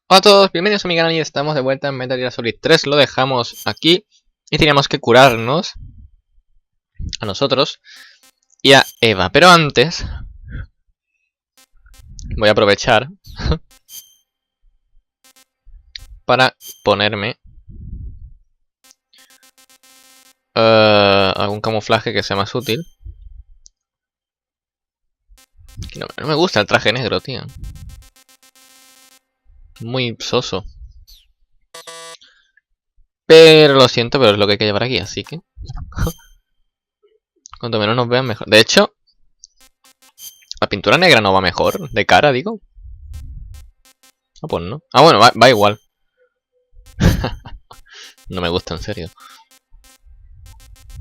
Hola a todos, bienvenidos a mi canal y estamos de vuelta en Metal Gear Solid 3. Lo dejamos aquí y teníamos que curarnos a nosotros y a Eva. Pero antes voy a aprovechar para ponerme algún camuflaje que sea más útil. No me gusta el traje negro, tío. Muy soso. Pero lo siento, pero es lo que hay que llevar aquí, así que cuanto menos nos vean mejor. De hecho, la pintura negra no va mejor, de cara, digo. Ah, pues no. Ah, bueno, va igual. No me gusta, en serio.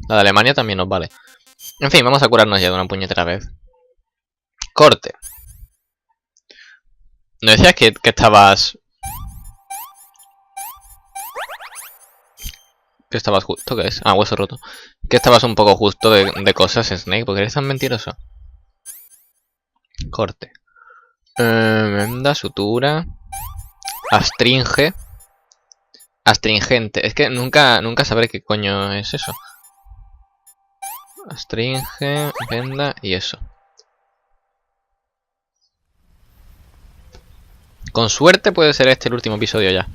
La de Alemania también nos vale. En fin, vamos a curarnos ya de una puñetera vez. Corte. ¿No decías que estabas... que estabas justo? ¿Qué es? Ah, hueso roto. Que estabas un poco justo de cosas, Snake, porque eres tan mentiroso. Corte. Venda, sutura. Astringe. Astringente. Es que nunca sabré qué coño es eso. Astringe, venda y eso. Con suerte puede ser este el último episodio ya.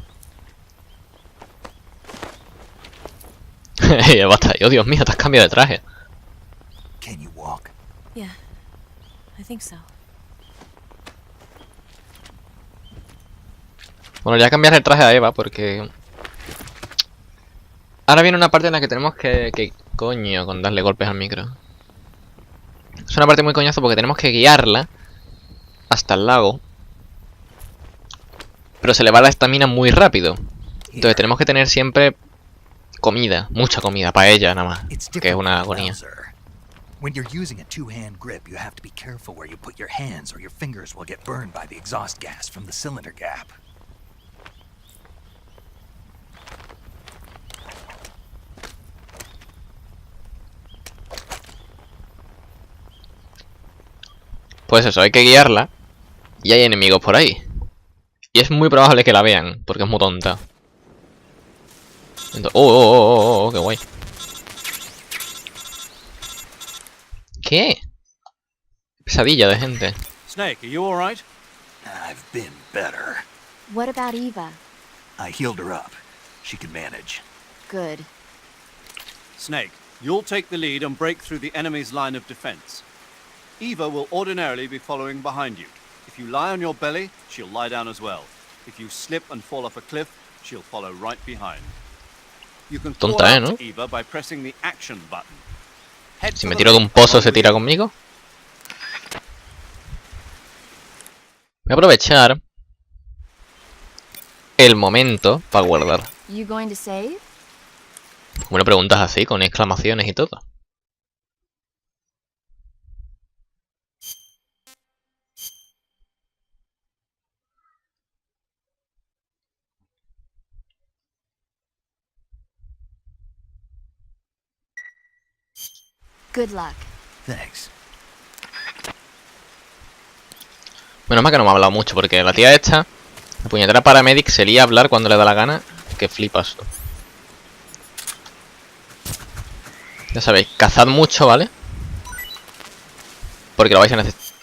Basta. Oh, Dios mío, te has cambiado de traje. Can you walk? Yeah, I think so. Bueno, ya cambiar el traje a Eva porque... ahora viene una parte en la que tenemos que... Coño, con darle golpes al micro. Es una parte muy coñazo porque tenemos que guiarla hasta el lago. Pero se le va la estamina muy rápido. Entonces tenemos que tener siempre comida, mucha comida, para ella nada más, que es una agonía. When you're using a two-hand grip, you have to be careful where you put your hands or your fingers will get burned by the exhaust gas from the cylinder gap. Pues eso, hay que guiarla. Y hay enemigos por ahí. Y es muy probable que la vean, porque es muy tonta. Entonces, oh, qué guay. ¿Qué? Pesadilla de gente. Snake, are you all right? I've been better. What about Eva? I healed her up. She can manage. Good. Snake, you'll take the lead and break through the enemy's line of defense. Eva will ordinarily be following behind you. If you lie on your belly, she'll lie down as well. If you slip and fall off a cliff, she'll follow right behind. You can call Tonta, out ¿no? to Eva by pressing the action button. Si me tiro de un pozo, ¿se tira conmigo? Voy a aprovechar el momento para guardar. You going to save? Bueno, preguntas así, con exclamaciones y todo. Good luck. Thanks. Menos mal que no me ha hablado mucho, porque la tía esta, la puñetera paramedic, se lía a hablar cuando le da la gana. Que flipas. Ya sabéis, cazad mucho, ¿vale? Porque lo vais a necesitar.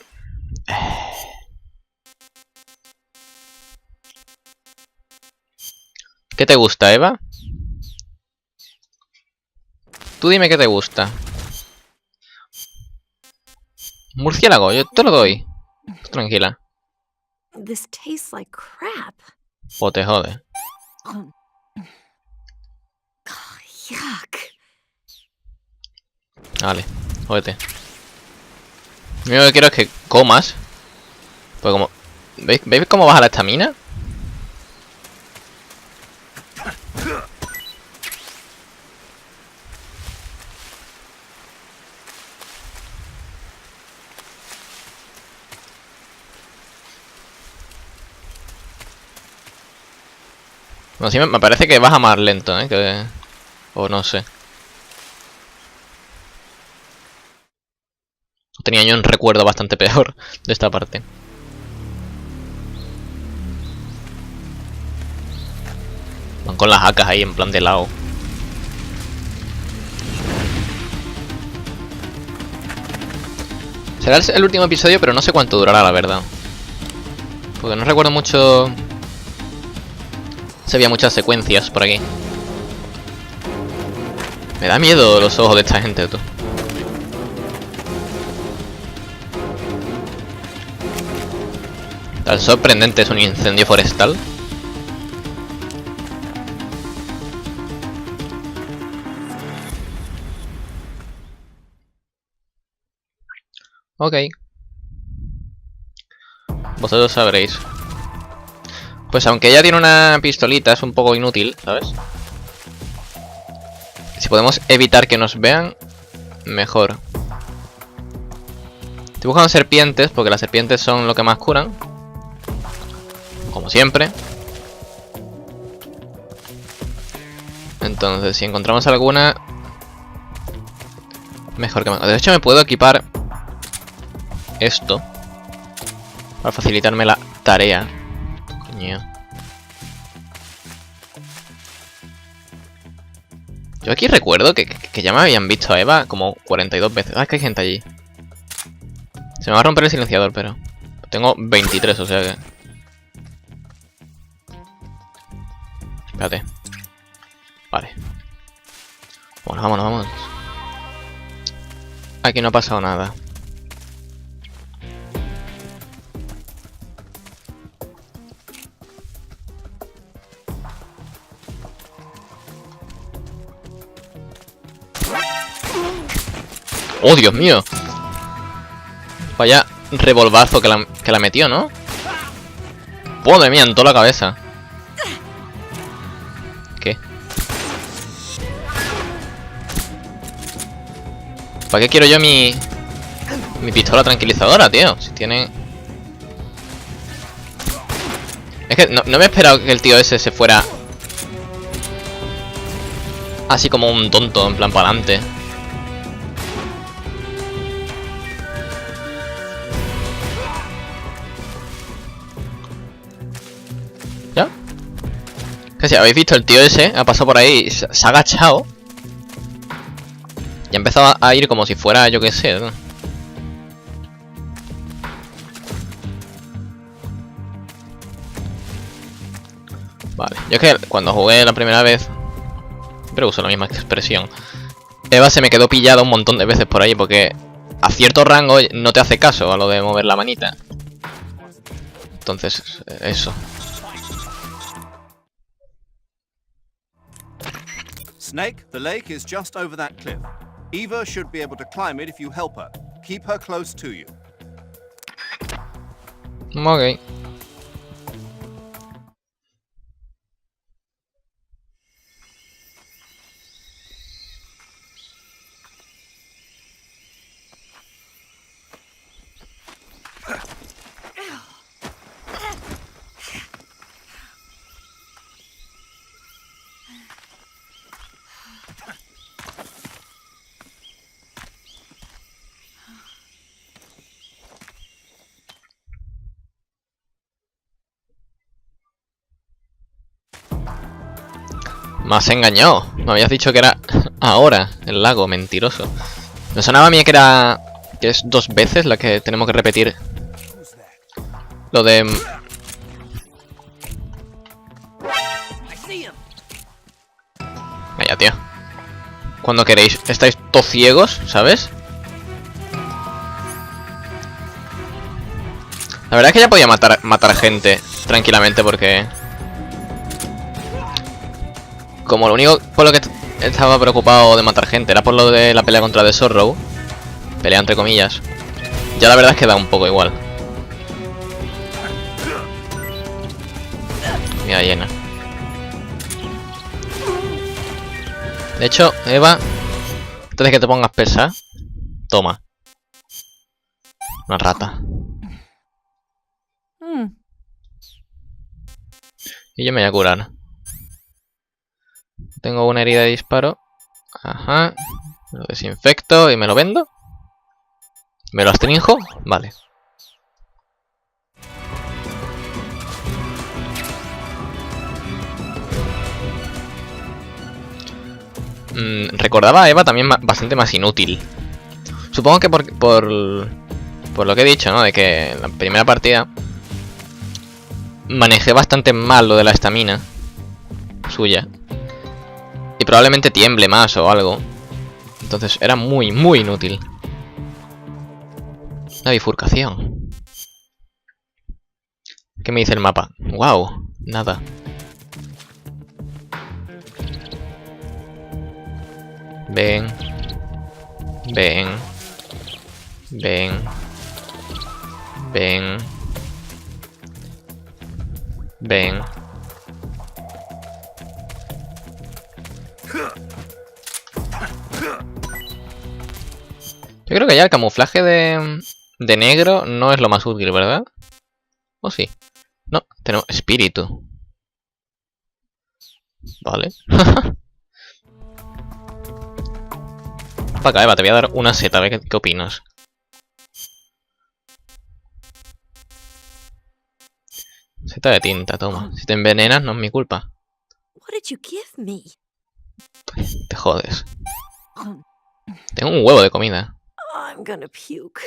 ¿Qué te gusta, Eva? Tú dime qué te gusta. Murciélago, yo te lo doy. Tranquila. This tastes like crap. O te jode. Oh, yuck. Vale, jódete. Lo único que quiero es que comas. Pues como... ¿Veis cómo baja la estamina? Bueno, sí me parece que baja más lento, ¿eh? O no sé. Tenía yo un recuerdo bastante peor de esta parte. Van con las hackas ahí en plan de lado. Será el último episodio, pero no sé cuánto durará, la verdad. Porque no recuerdo mucho... Se había muchas secuencias por aquí. Me da miedo los ojos de esta gente, tú. Tan sorprendente es un incendio forestal. Ok. Vosotros sabréis. Pues aunque ella tiene una pistolita, es un poco inútil, ¿sabes? Si podemos evitar que nos vean, mejor. Estoy buscando serpientes, porque las serpientes son lo que más curan. Como siempre. Entonces, si encontramos alguna... Mejor que más. De hecho, me puedo equipar esto para facilitarme la tarea. Coño. Yo aquí recuerdo que ya me habían visto a Eva como 42 veces. Ah, es que hay gente allí. Se me va a romper el silenciador, pero... Tengo 23, o sea que... Espérate. Vale. Bueno, vámonos, vámonos. Aquí no ha pasado nada. ¡Oh, Dios mío! Vaya revolvazo que la metió, ¿no? ¡Madre mía! En toda la cabeza. ¿Qué? ¿Para qué quiero yo mi pistola tranquilizadora, tío? Si tiene... Es que no me he esperado que el tío ese se fuera así como un tonto, en plan para adelante. ¿Ya? Que si habéis visto, el tío ese ha pasado por ahí y se ha agachado. Y ha empezado a ir como si fuera, yo qué sé, ¿no? Vale, yo es que cuando jugué la primera vez siempre uso la misma expresión. Eva se me quedó pillada un montón de veces por ahí porque a cierto rango no te hace caso a lo de mover la manita. Entonces, eso. Snake, the lake is just over that cliff. Eva should be able to climb it if you help her. Keep her close to you. Ok. Me has engañado. Me habías dicho que era ahora el lago, mentiroso. Me sonaba a mí que era... que es 2 veces la que tenemos que repetir. Lo de... Vaya, tío. Cuando queréis. Estáis todos ciegos, ¿sabes? La verdad es que ya podía matar gente tranquilamente porque... Como lo único por lo que estaba preocupado de matar gente era por lo de la pelea contra The Sorrow. Pelea entre comillas. Ya la verdad es que da un poco igual. Mira, llena. De hecho, Eva, antes de que te pongas pesa, toma. Una rata. Y yo me voy a curar. Tengo una herida de disparo. Ajá. Lo desinfecto y me lo vendo. ¿Me lo astrinjo? Vale. recordaba a Eva también bastante más inútil. Supongo que por lo que he dicho, ¿no? De que en la primera partida manejé bastante mal lo de la estamina suya. Y probablemente tiemble más o algo. Entonces era muy, muy inútil. Una bifurcación. ¿Qué me dice el mapa? ¡Wow! Nada. Ven. Ven. Ven. Ven. Ven. Yo creo que ya el camuflaje de negro no es lo más útil, ¿verdad? ¿O sí? No, tenemos espíritu. Vale. Para acá, Eva, te voy a dar una seta, a ver qué opinas. Seta de tinta, toma. Si te envenenas, no es mi culpa. What did you give me? Te jodes. Tengo un huevo de comida. I'm gonna puke.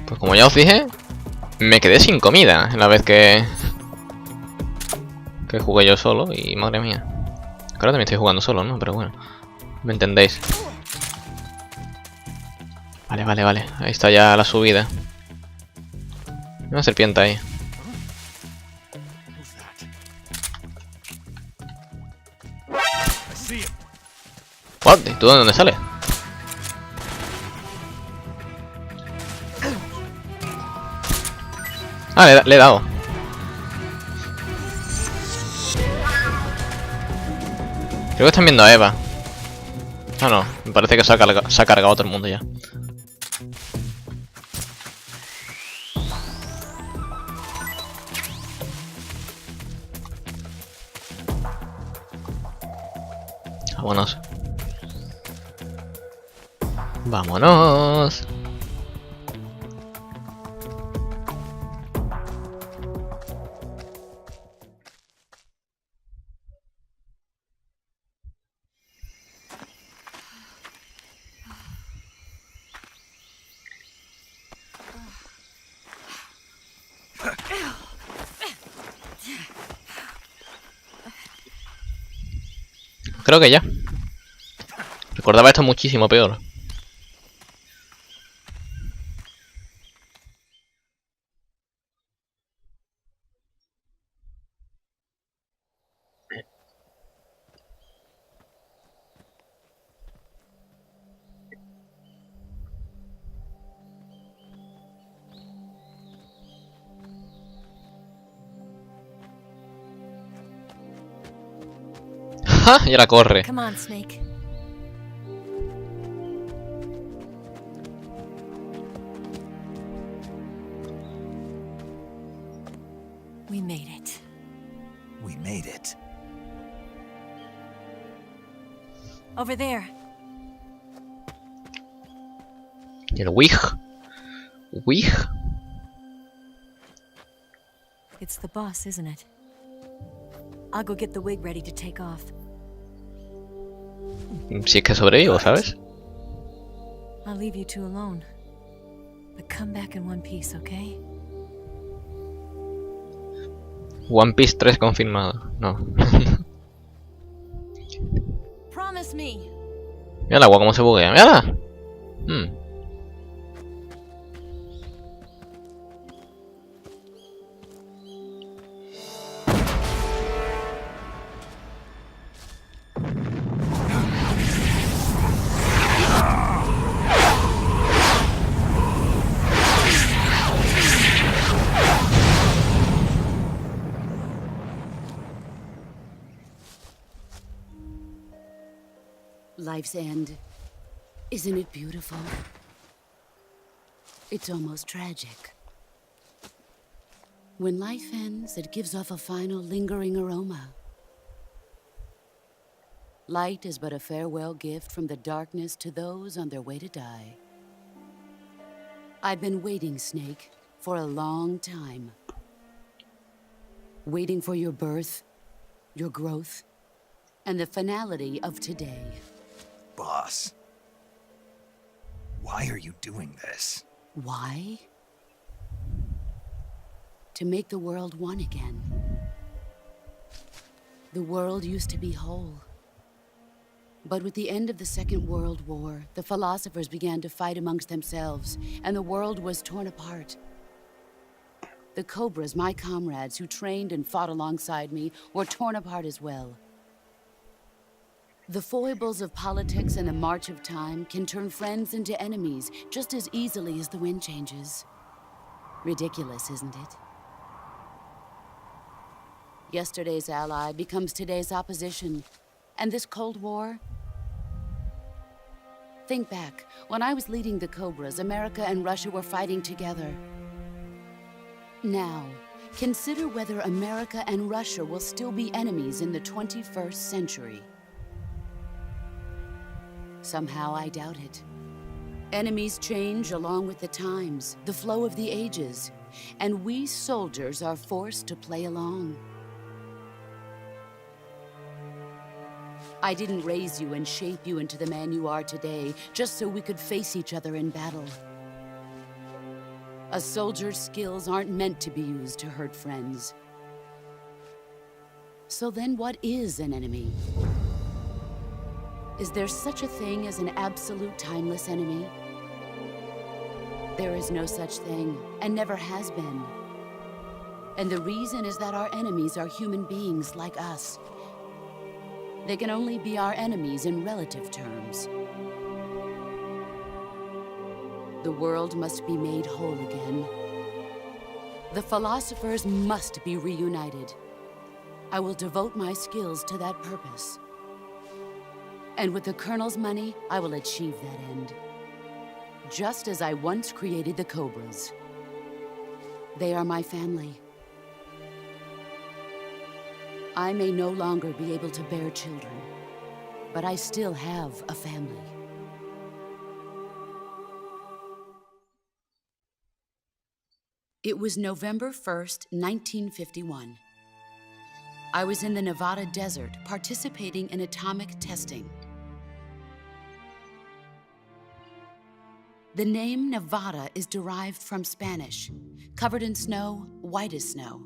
Pues como ya os dije, me quedé sin comida la vez que jugué yo solo y madre mía. Ahora también estoy jugando solo, ¿no? Pero bueno, me entendéis. Vale, vale, vale. Ahí está ya la subida. Una serpiente ahí. What? ¿Y tú de dónde sales? Ah, le he dado. Creo que están viendo a Eva. Ah, no. Me parece que se ha cargado a todo el mundo ya. Vámonos. Vámonos. Creo que ya. Recordaba esto muchísimo peor. ¡Ja! Y ahora corre. Come on, Snake. We made it. We made it. Over there. Y el Wig. Wig. It's the boss, isn't it? I'll go get the wig ready to take off. Si es que sobrevivo, ¿sabes? I'll leave you two alone. But come back in one piece, okay? One Piece 3 confirmado. No. Promise me. Mira el agua cómo se buguea. ¡Mírala! Life's end. Isn't it beautiful? It's almost tragic. When life ends, it gives off a final lingering aroma. Light is but a farewell gift from the darkness to those on their way to die. I've been waiting, Snake, for a long time. waiting for your birth, your growth, and the finality of today. Boss, why are you doing this? Why? To make the world one again. The world used to be whole. But with the end of the Second World War, the philosophers began to fight amongst themselves, and the world was torn apart. The Cobras, my comrades who trained and fought alongside me, were torn apart as well. The foibles of politics and the march of time can turn friends into enemies just as easily as the wind changes. Ridiculous, isn't it? Yesterday's ally becomes today's opposition. And this Cold War? Think back. When I was leading the Cobras, America and Russia were fighting together. Now, consider whether America and Russia will still be enemies in the 21st century. Somehow I doubt it. Enemies change along with the times, the flow of the ages, and we soldiers are forced to play along. I didn't raise you and shape you into the man you are today just so we could face each other in battle. A soldier's skills aren't meant to be used to hurt friends. So then what is an enemy? Is there such a thing as an absolute timeless enemy? There is no such thing, and never has been. And the reason is that our enemies are human beings like us. They can only be our enemies in relative terms. The world must be made whole again. The philosophers must be reunited. I will devote my skills to that purpose. And with the Colonel's money, I will achieve that end. Just as I once created the Cobras. They are my family. I may no longer be able to bear children, but I still have a family. It was November 1st, 1951. I was in the Nevada desert participating in atomic testing. The name Nevada is derived from Spanish, covered in snow, white as snow.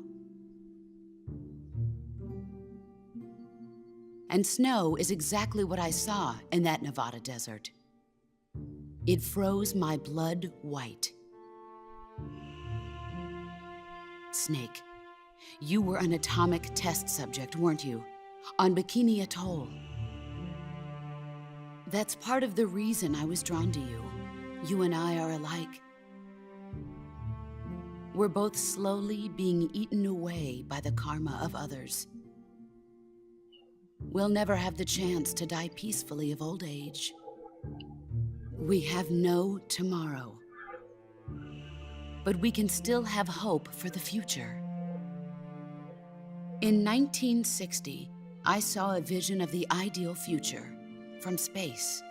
And snow is exactly what I saw in that Nevada desert. It froze my blood white. Snake, you were an atomic test subject, weren't you? On Bikini Atoll. That's part of the reason I was drawn to you. You and I are alike. We're both slowly being eaten away by the karma of others. We'll never have the chance to die peacefully of old age. We have no tomorrow. But we can still have hope for the future. In 1960, I saw a vision of the ideal future from space.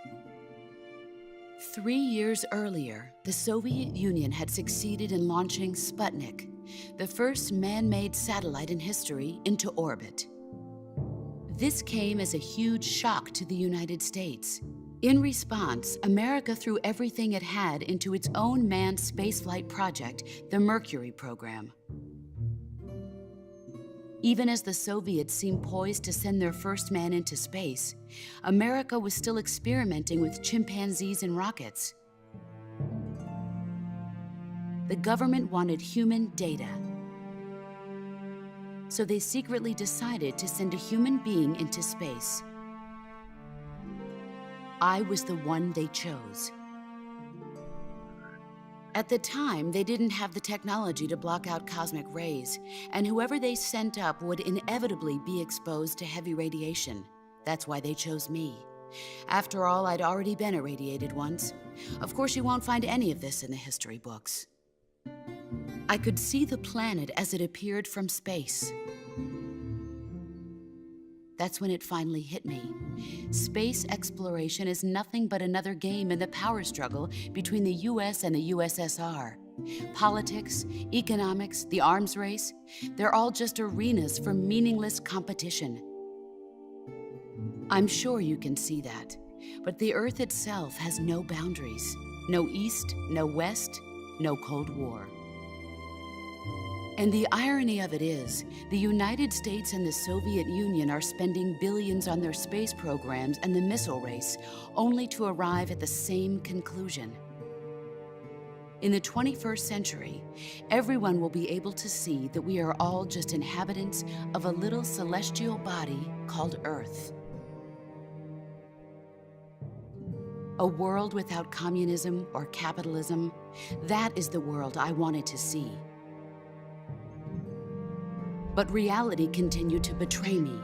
3 years earlier, the Soviet Union had succeeded in launching Sputnik, the first man-made satellite in history, into orbit. This came as a huge shock to the United States. In response, America threw everything it had into its own manned spaceflight project, the Mercury program. Even as the Soviets seemed poised to send their first man into space, America was still experimenting with chimpanzees and rockets. The government wanted human data. So they secretly decided to send a human being into space. I was the one they chose. At the time, they didn't have the technology to block out cosmic rays, and whoever they sent up would inevitably be exposed to heavy radiation. That's why they chose me. After all, I'd already been irradiated once. Of course, you won't find any of this in the history books. I could see the planet as it appeared from space. That's when it finally hit me. Space exploration is nothing but another game in the power struggle between the US and the USSR. Politics, economics, the arms race, they're all just arenas for meaningless competition. I'm sure you can see that, but the Earth itself has no boundaries. No East, no West, no Cold War. And the irony of it is, the United States and the Soviet Union are spending billions on their space programs and the missile race, only to arrive at the same conclusion. In the 21st century, everyone will be able to see that we are all just inhabitants of a little celestial body called Earth. A world without communism or capitalism, that is the world I wanted to see. But reality continued to betray me.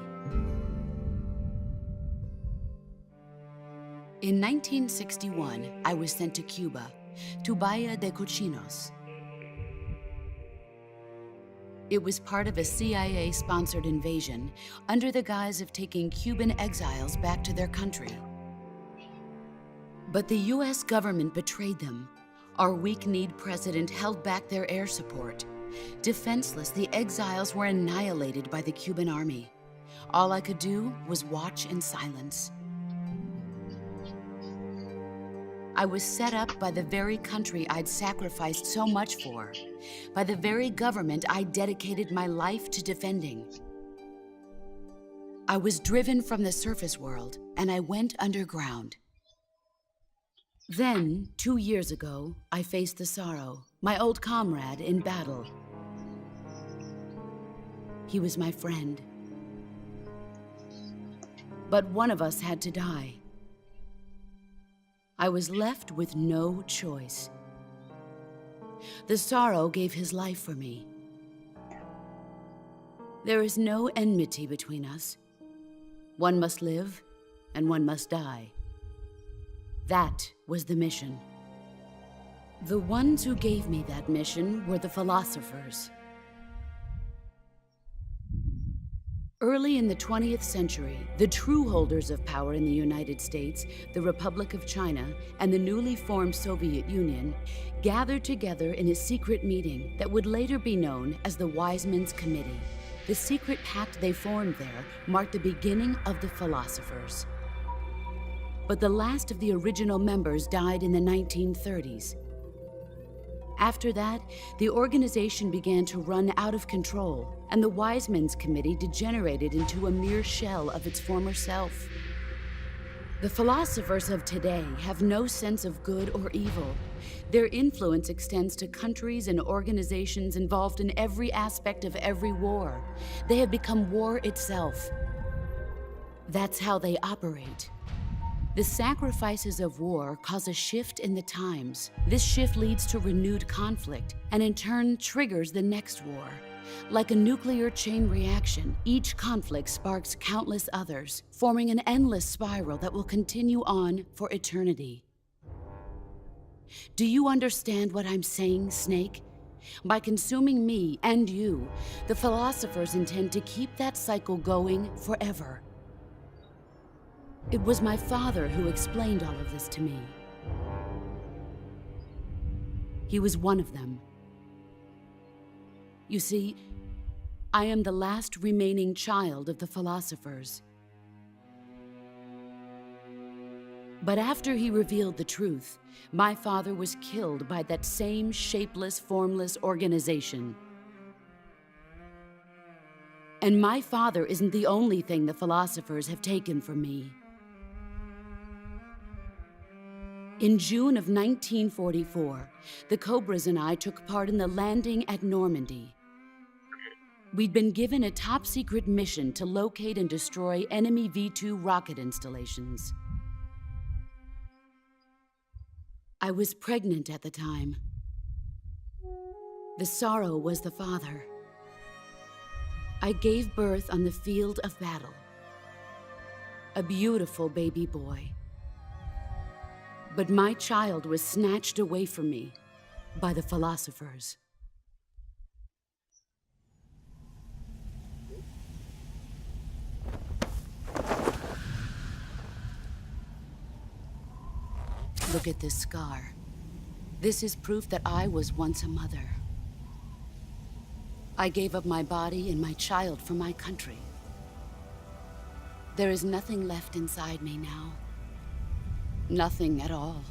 In 1961, I was sent to Cuba, to Bahia de Cochinos. It was part of a CIA-sponsored invasion under the guise of taking Cuban exiles back to their country. But the US government betrayed them. Our weak-kneed president held back their air support. Defenseless, the exiles were annihilated by the Cuban army. All I could do was watch in silence. I was set up by the very country I'd sacrificed so much for, by the very government I dedicated my life to defending. I was driven from the surface world, and I went underground. Then, 2 years ago, I faced the Sorrow, my old comrade in battle. He was my friend. But one of us had to die. I was left with no choice. The Sorrow gave his life for me. There is no enmity between us. One must live, and one must die. That was the mission. The ones who gave me that mission were the philosophers. Early in the 20th century, the true holders of power in the United States, the Republic of China, and the newly formed Soviet Union gathered together in a secret meeting that would later be known as the Wise Men's Committee. The secret pact they formed there marked the beginning of the philosophers. But the last of the original members died in the 1930s. After that, the organization began to run out of control, and the Wise Men's Committee degenerated into a mere shell of its former self. The philosophers of today have no sense of good or evil. Their influence extends to countries and organizations involved in every aspect of every war. They have become war itself. That's how they operate. The sacrifices of war cause a shift in the times. This shift leads to renewed conflict, and in turn triggers the next war. Like a nuclear chain reaction, each conflict sparks countless others, forming an endless spiral that will continue on for eternity. Do you understand what I'm saying, Snake? By consuming me and you, the philosophers intend to keep that cycle going forever. It was my father who explained all of this to me. He was one of them. You see, I am the last remaining child of the philosophers. But after he revealed the truth, my father was killed by that same shapeless, formless organization. And my father isn't the only thing the philosophers have taken from me. In June of 1944, the Cobras and I took part in the landing at Normandy. We'd been given a top-secret mission to locate and destroy enemy V-2 rocket installations. I was pregnant at the time. The Sorrow was the father. I gave birth on the field of battle. A beautiful baby boy. But my child was snatched away from me by the philosophers. Look at this scar. This is proof that I was once a mother. I gave up my body and my child for my country. There is nothing left inside me now. Nothing at all.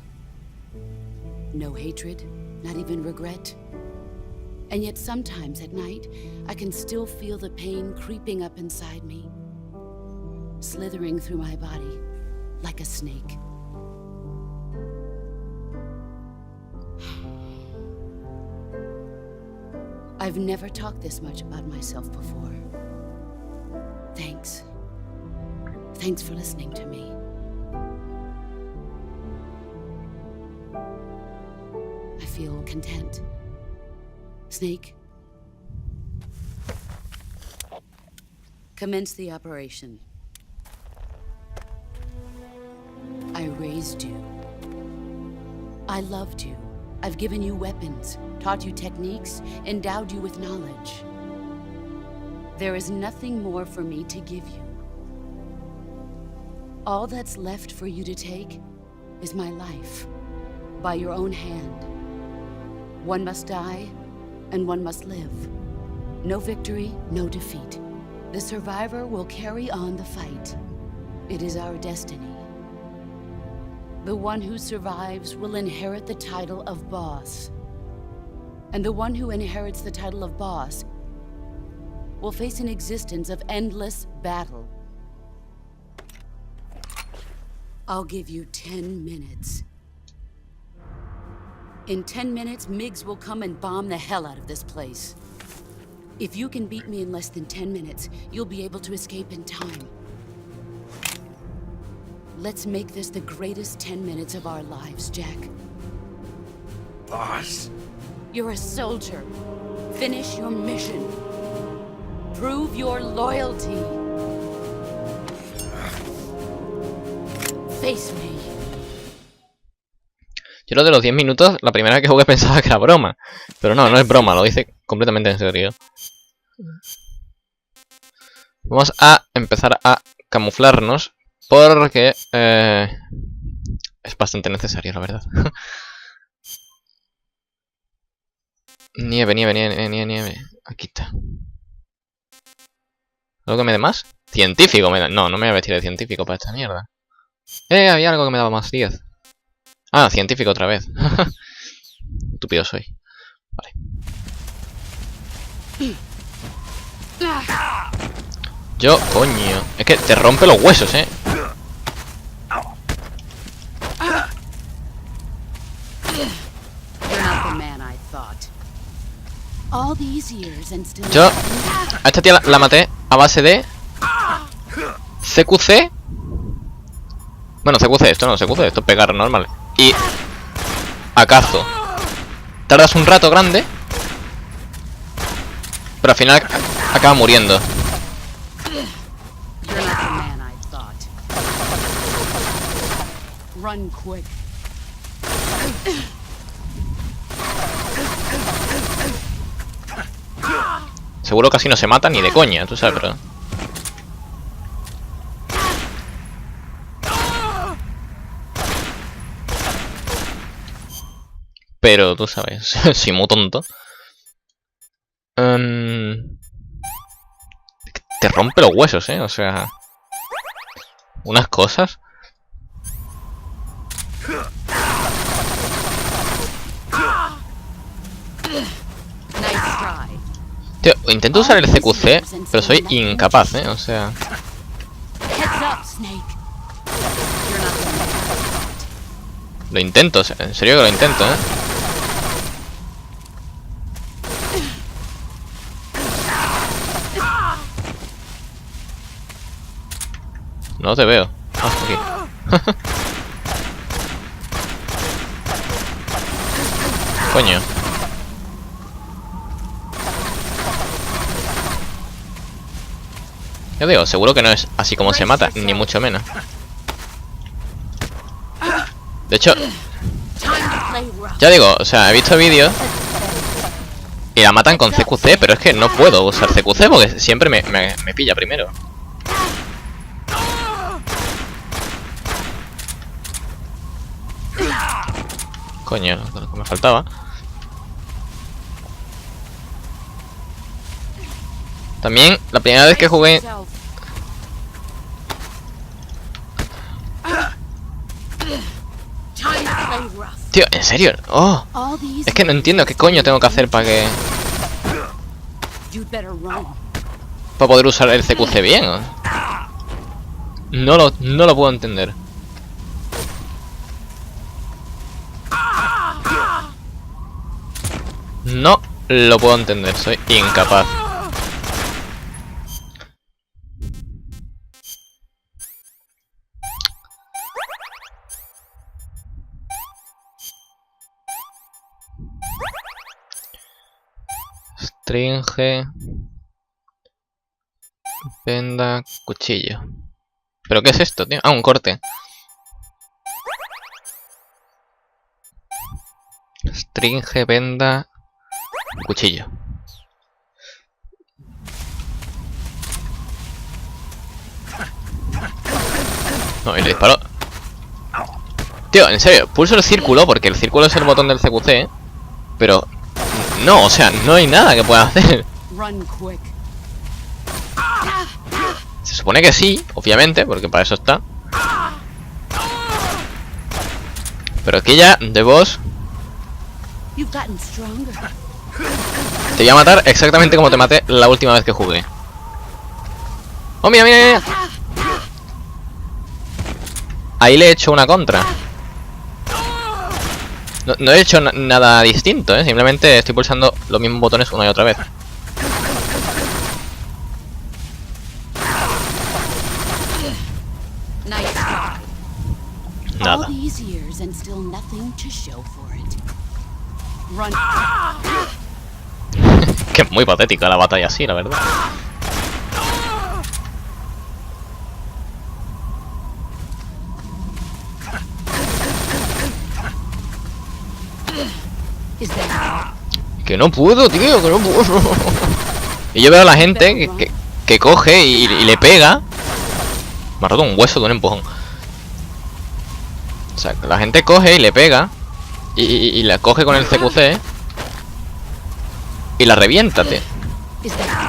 No hatred, not even regret. And yet sometimes at night, I can still feel the pain creeping up inside me, slithering through my body like a snake. I've never talked this much about myself before. Thanks. Thanks for listening to me. I feel content. Snake, commence the operation. I raised you. I loved you. I've given you weapons, taught you techniques, endowed you with knowledge. There is nothing more for me to give you. All that's left for you to take is my life, by your own hand. One must die, and one must live. No victory, no defeat. The survivor will carry on the fight. It is our destiny. The one who survives will inherit the title of boss. And the one who inherits the title of boss will face an existence of endless battle. I'll give you 10 minutes. In 10 minutes, MiGs will come and bomb the hell out of this place. If you can beat me in less than 10 minutes, you'll be able to escape in time. Let's make this the greatest 10 minutes of our lives, Jack. Boss? You're a soldier. Finish your mission. Prove your loyalty. Face me. Yo lo de los 10 minutos, la primera vez que jugué pensaba que era broma. Pero no, no es broma, lo dice completamente en serio. Vamos a empezar a camuflarnos porque es bastante necesario, la verdad. Nieve, nieve, nieve, nieve, nieve. Aquí está. ¿Algo que me dé más? Científico me da. No, no me voy a vestir de científico para esta mierda. Había algo que me daba más 10. Ah, científico otra vez. Estúpido soy. Vale. Yo, coño. Es que te rompe los huesos, Yo a esta tía la maté a base de CQC. Bueno, CQC, esto no, CQC, esto es pegar normal. Y acaso tardas un rato grande, pero al final acaba muriendo. Seguro casi no se mata ni de coña, tú sabes, pero... Pero tú sabes, soy muy tonto. Te rompe los huesos, o sea... Unas cosas. Tío, intento usar el CQC, pero soy incapaz, o sea... Lo intento, en serio que lo intento, No te veo. Ah, aquí. Coño. Yo digo, seguro que no es así como se mata, ni mucho menos. De hecho, ya digo, o sea, he visto vídeos y la matan con CQC, pero es que no puedo usar CQC porque siempre me pilla primero. Coño, lo que me faltaba. También, la primera vez que jugué... Tío, ¿en serio? Oh, es que no entiendo qué coño tengo que hacer para que... para poder usar el CQC bien. No lo puedo entender. No lo puedo entender, soy incapaz. Stringe, venda, cuchillo. ¿Pero qué es esto, tío? Ah, un corte. Stringe, venda, cuchillo. No, y le disparó. Tío, en serio, pulso el círculo porque el círculo es el botón del CQC, ¿eh? Pero... no, o sea, no hay nada que pueda hacer. Se supone que sí, obviamente, porque para eso está. Pero aquí ya, de boss... te voy a matar exactamente como te maté la última vez que jugué. ¡Oh, mira, mira, mira! Ahí le he hecho una contra. No he hecho nada distinto, ¿eh? Simplemente estoy pulsando los mismos botones una y otra vez. Nada. Que es muy patética la batalla así, la verdad. Que no puedo, tío, que no puedo. Y yo veo a la gente que coge y le pega. Me ha roto un hueso de un empujón. O sea, la gente coge y le pega. Y la coge con el CQC. Y la revienta, tío.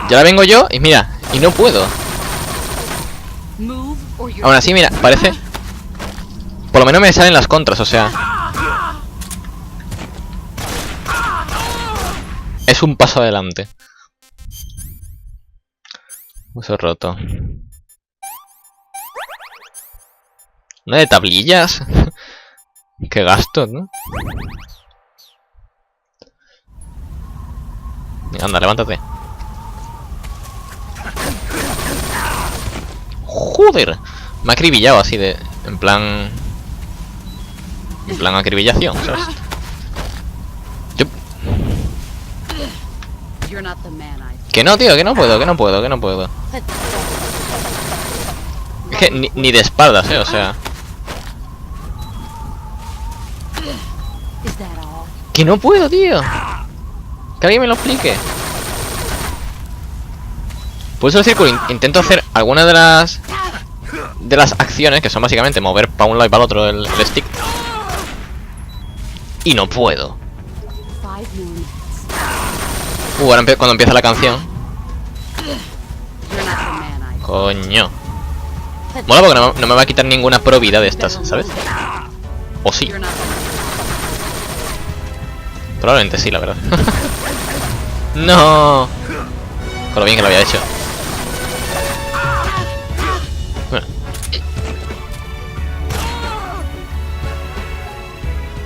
Ya la vengo yo y mira, y no puedo. Aún así, mira, parece... por lo menos me salen las contras, o sea... es un paso adelante. Hueso roto. ¿Una de tablillas? Qué gasto, ¿no? Anda, levántate. Joder. Me ha acribillado así de... en plan... acribillación, ¿sabes? Que no, tío, que no puedo. Es que ni de espaldas, o sea... que no puedo, tío. Que alguien me lo explique. Pulso el círculo, intento hacer alguna de las acciones, que son básicamente mover para un lado y para el otro el stick. Y no puedo. Ahora cuando empieza la canción. Coño. Mola porque no me va a quitar ninguna probidad de estas, ¿sabes? O sí. Probablemente sí, la verdad. No. Con lo bien que lo había hecho.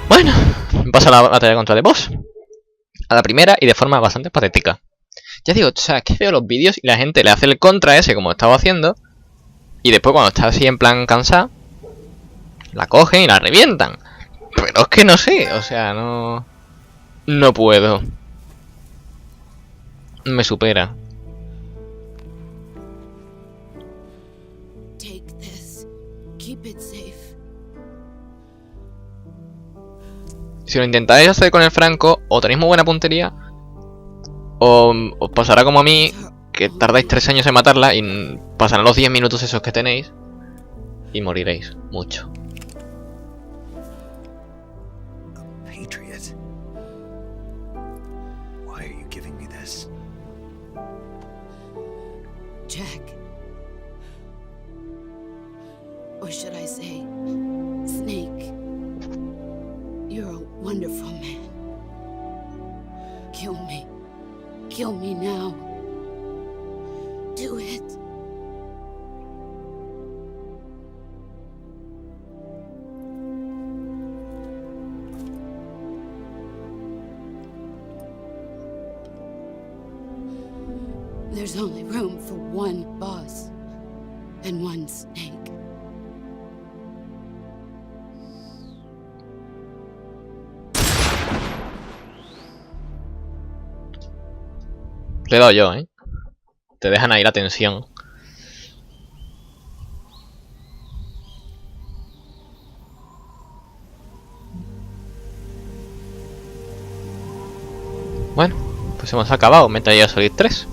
Bueno, pasa la batalla contra el boss. A la primera y de forma bastante patética. Ya digo, o sea, que veo los vídeos y la gente le hace el contra ese como estaba haciendo. Y después cuando está así en plan cansada, la cogen y la revientan. Pero es que no sé, o sea, no puedo. Me supera. Si lo intentáis hacer con el franco, o tenéis muy buena puntería, o os pasará como a mí, que tardáis 3 años en matarla y pasarán los 10 minutos esos que tenéis y moriréis mucho. Why are you giving me this? Jack. Or should I say, Snake. You're a wonderful man. Kill me. Kill me now. Do it. There's only room for one boss and one snake. Le he dado yo, ¿eh? Te dejan ahí la tensión. Bueno, pues hemos acabado Metal Gear Solid 3.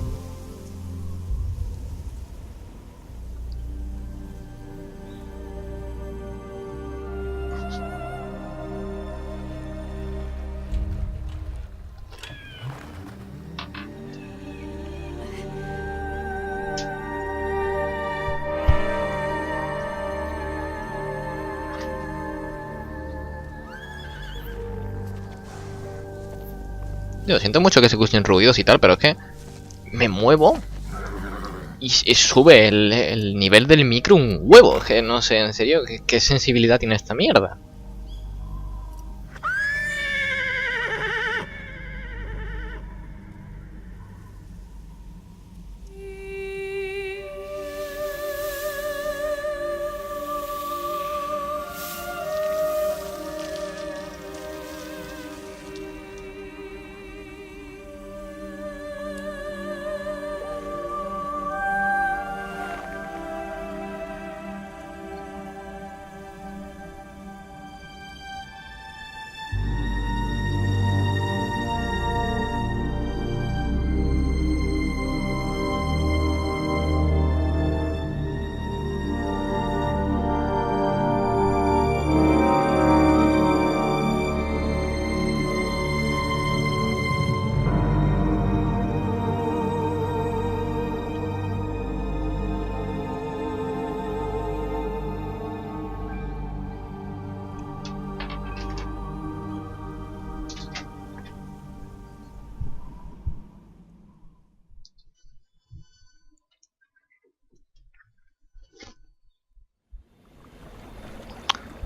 Yo siento mucho que se escuchen ruidos y tal, pero es que me muevo y sube el nivel del micro un huevo. Que no sé, en serio, ¿qué sensibilidad tiene esta mierda?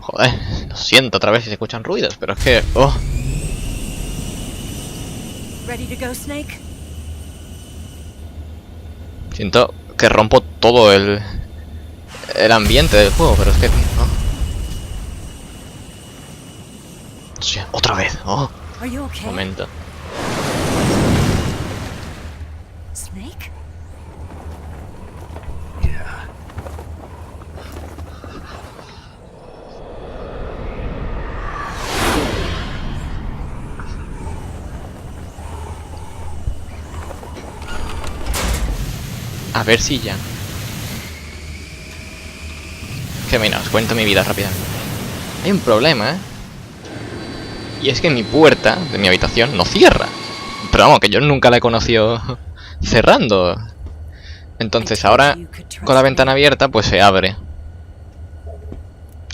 Joder, lo siento otra vez si se escuchan ruidos, pero es que... ¡oh! Ready to go, Snake? Siento que rompo todo el ambiente del juego, pero es que... ¿no? Sí, otra vez, ¡oh! Are you okay? Momento. Snake? Yeah. A ver si ya. Que mira, os cuento mi vida rápidamente. Hay un problema, ¿eh? Y es que mi puerta de mi habitación no cierra. Pero vamos, que yo nunca la he conocido cerrando. Entonces ahora, con la ventana abierta, pues se abre.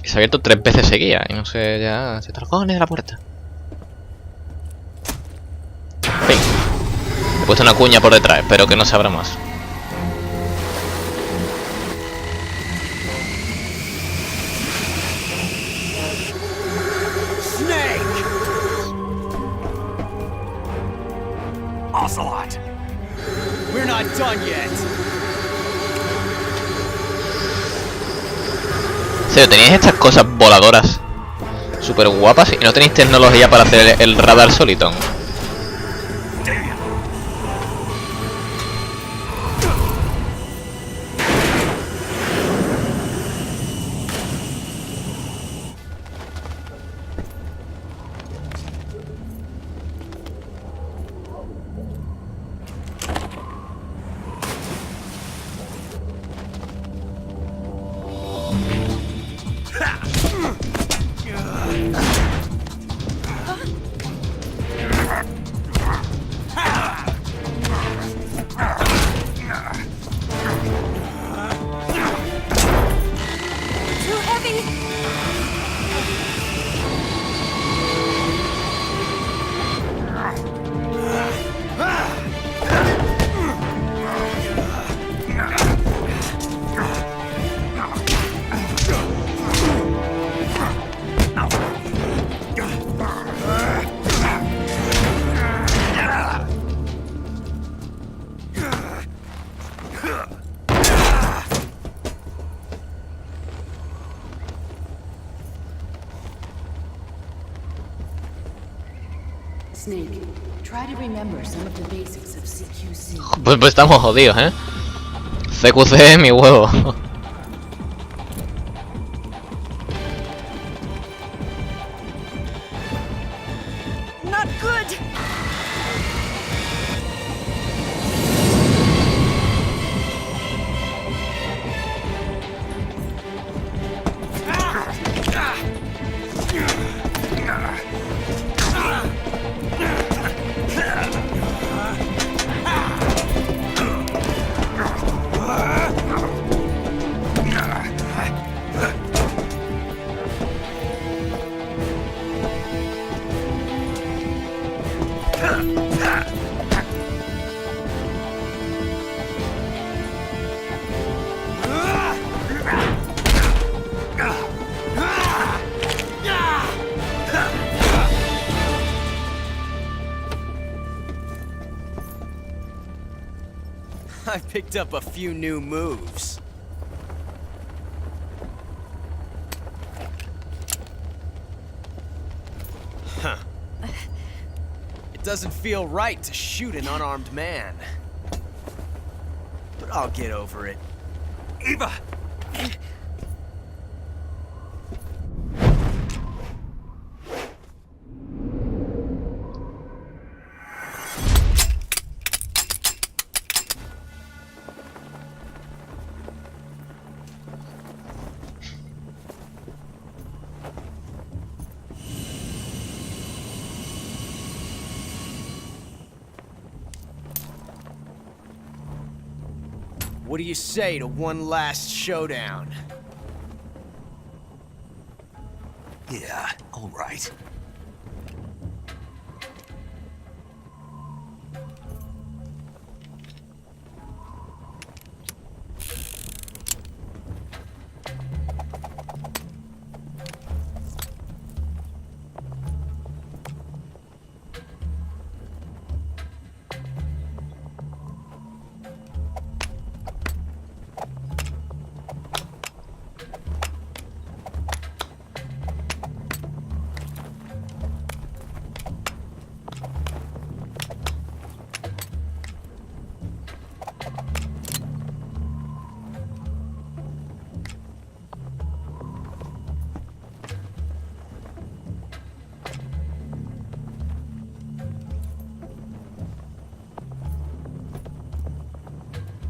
Y se ha abierto 3 veces seguidas. Y no sé, ya... se trajone la puerta. Fin. He puesto una cuña por detrás, espero que no se abra más. Ocelot! We're not done yet. En serio, tenéis estas cosas voladoras súper guapas y no tenéis tecnología para hacer el radar Soliton. Try to remember some of the basics of CQC. Pues estamos jodidos, ¿eh? CQC, mi huevo. Not good! I picked up a few new moves. Huh. It doesn't feel right to shoot an unarmed man. But I'll get over it. Eva! What do you say to one last showdown? Yeah, all right.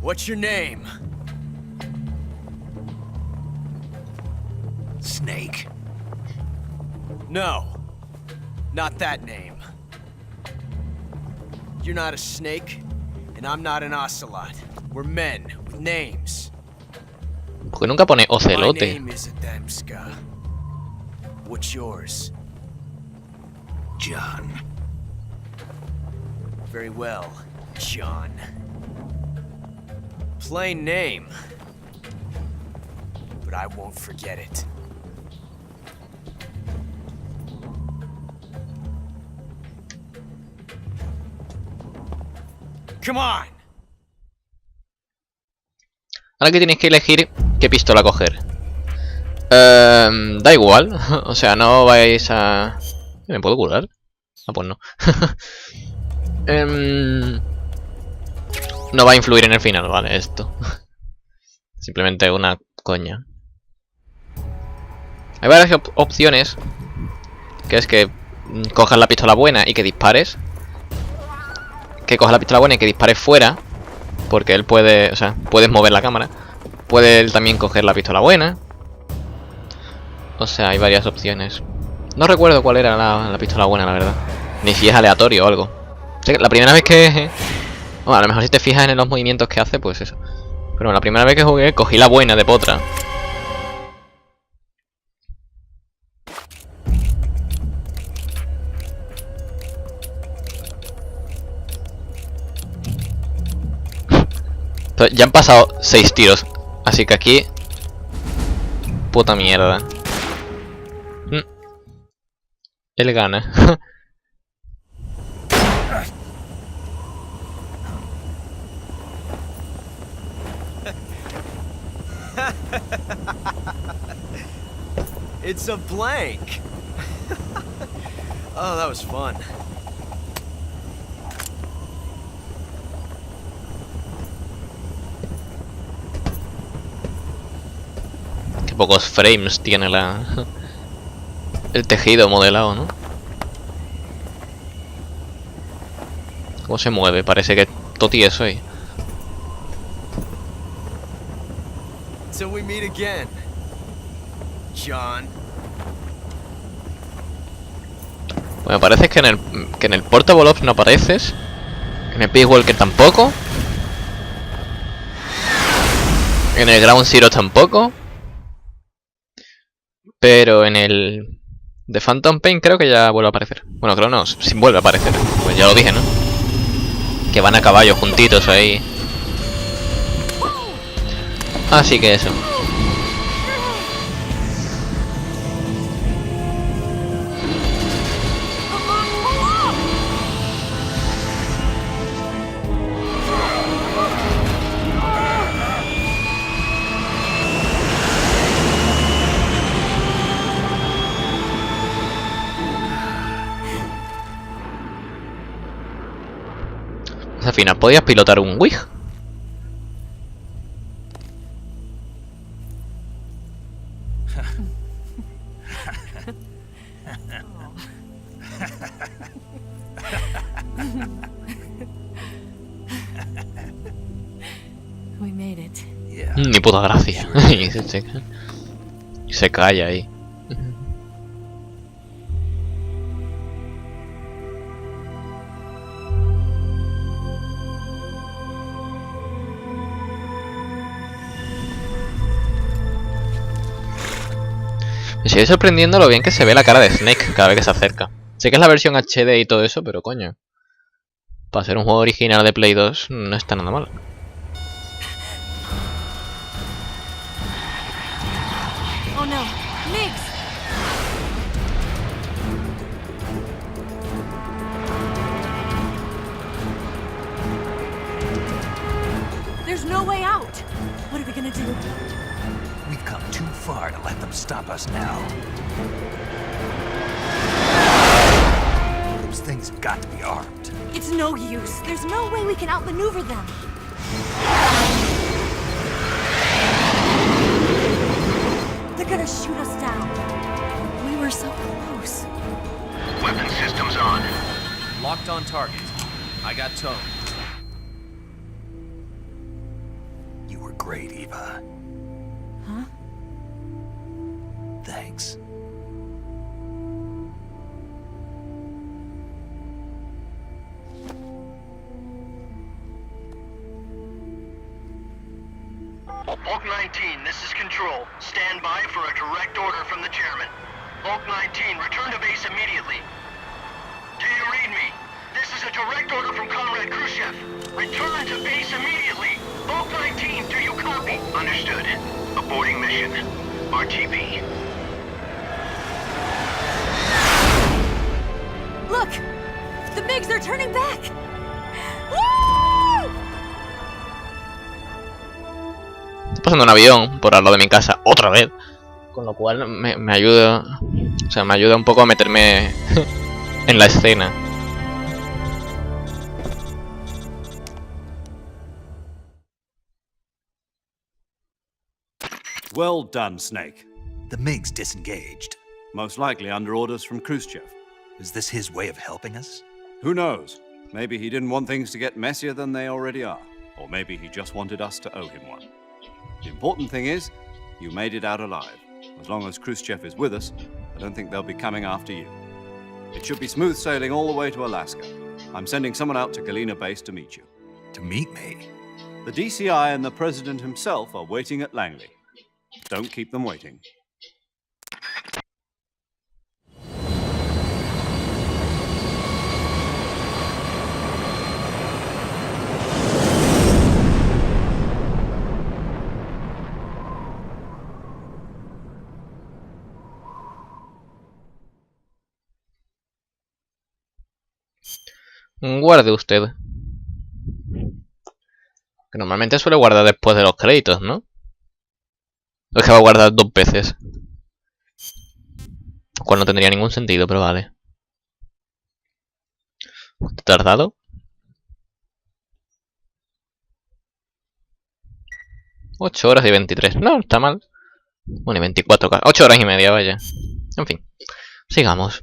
What's your name? Snake. No. Not that name. You're not a snake, and I'm not an ocelot. We're men with names. Porque nunca pone My ocelote. name is Adamska. What's yours? John. Very well, John. Plain name. But I won't forget it. Come on. Ahora que tienes que elegir qué pistola coger. Da igual. O sea, no vais a... ¿Me puedo curar? Ah, pues no. No va a influir en el final, vale, esto. Simplemente una coña. Hay varias opciones. Que es que cojas la pistola buena y que dispares. Que cojas la pistola buena y que dispares fuera. Porque él puede, o sea, puedes mover la cámara. Puede él también coger la pistola buena. O sea, hay varias opciones. No recuerdo cuál era la pistola buena, la verdad. Ni si es aleatorio o algo. O sea, la primera vez que... Bueno, a lo mejor si te fijas en los movimientos que hace, pues eso. Pero la primera vez que jugué, cogí la buena de potra. Entonces, ya han pasado 6 tiros. Así que aquí... Puta mierda. Él gana. It's a blank. Oh, that was fun. pocos frames tiene el tejido modelado, ¿no? ¿Cómo se mueve? Parece que todo tieso ahí. Till we meet again, John. Bueno, parece que en el Portable Ops no apareces. En el Peace Walker tampoco. En el Ground Zero tampoco. Pero en el The Phantom Pain creo que ya vuelve a aparecer. Bueno, creo no, sí vuelve a aparecer. Pues ya lo dije, ¿no? Que van a caballo juntitos ahí. Así que eso. Al final podías pilotar un Wig. We made it. Yeah. Ni puta gracia. Y se calla ahí. Me sigue sorprendiendo lo bien que se ve la cara de Snake cada vez que se acerca. Sé que es la versión HD y todo eso, pero coño. Para ser un juego original de Play 2 no está nada mal. Oh no, Migs! There's no way out. What are we gonna do? We've come too far to let them stop us now. Those things have got to be armed. It's no use. There's no way we can outmaneuver them. They're gonna shoot us down. We were so close. Weapon systems on. Locked on target. I got towed. You were great, Eva. Huh? Thanks. Bulk 19, this is Control. Stand by for a direct order from the chairman. Bulk 19, return to base immediately. Do you read me? This is a direct order from Comrade Khrushchev. Return to base immediately. Bulk 19, do you copy? Understood. Aborting mission. RTB. Look! The Migs are turning back! Woo! Estoy pasando un avión por al lado de mi casa otra vez. Con lo cual me ayuda. O sea, me ayuda un poco a meterme en la escena. Well done, Snake. The MiGs disengaged. Most likely under orders from Khrushchev. Is this his way of helping us? Who knows? Maybe he didn't want things to get messier than they already are. Or maybe he just wanted us to owe him one. The important thing is, you made it out alive. As long as Khrushchev is with us, I don't think they'll be coming after you. It should be smooth sailing all the way to Alaska. I'm sending someone out to Galena Base to meet you. To meet me? The DCI and the President himself are waiting at Langley. Don't keep them waiting. Guarde usted. Que normalmente suele guardar después de los créditos, ¿no? O es que va a guardar dos veces. Lo cual no tendría ningún sentido, pero vale. ¿Tardado? $8 horas y 23. No, está mal. Bueno, y 24K. 8 horas y media, vaya. En fin. Sigamos.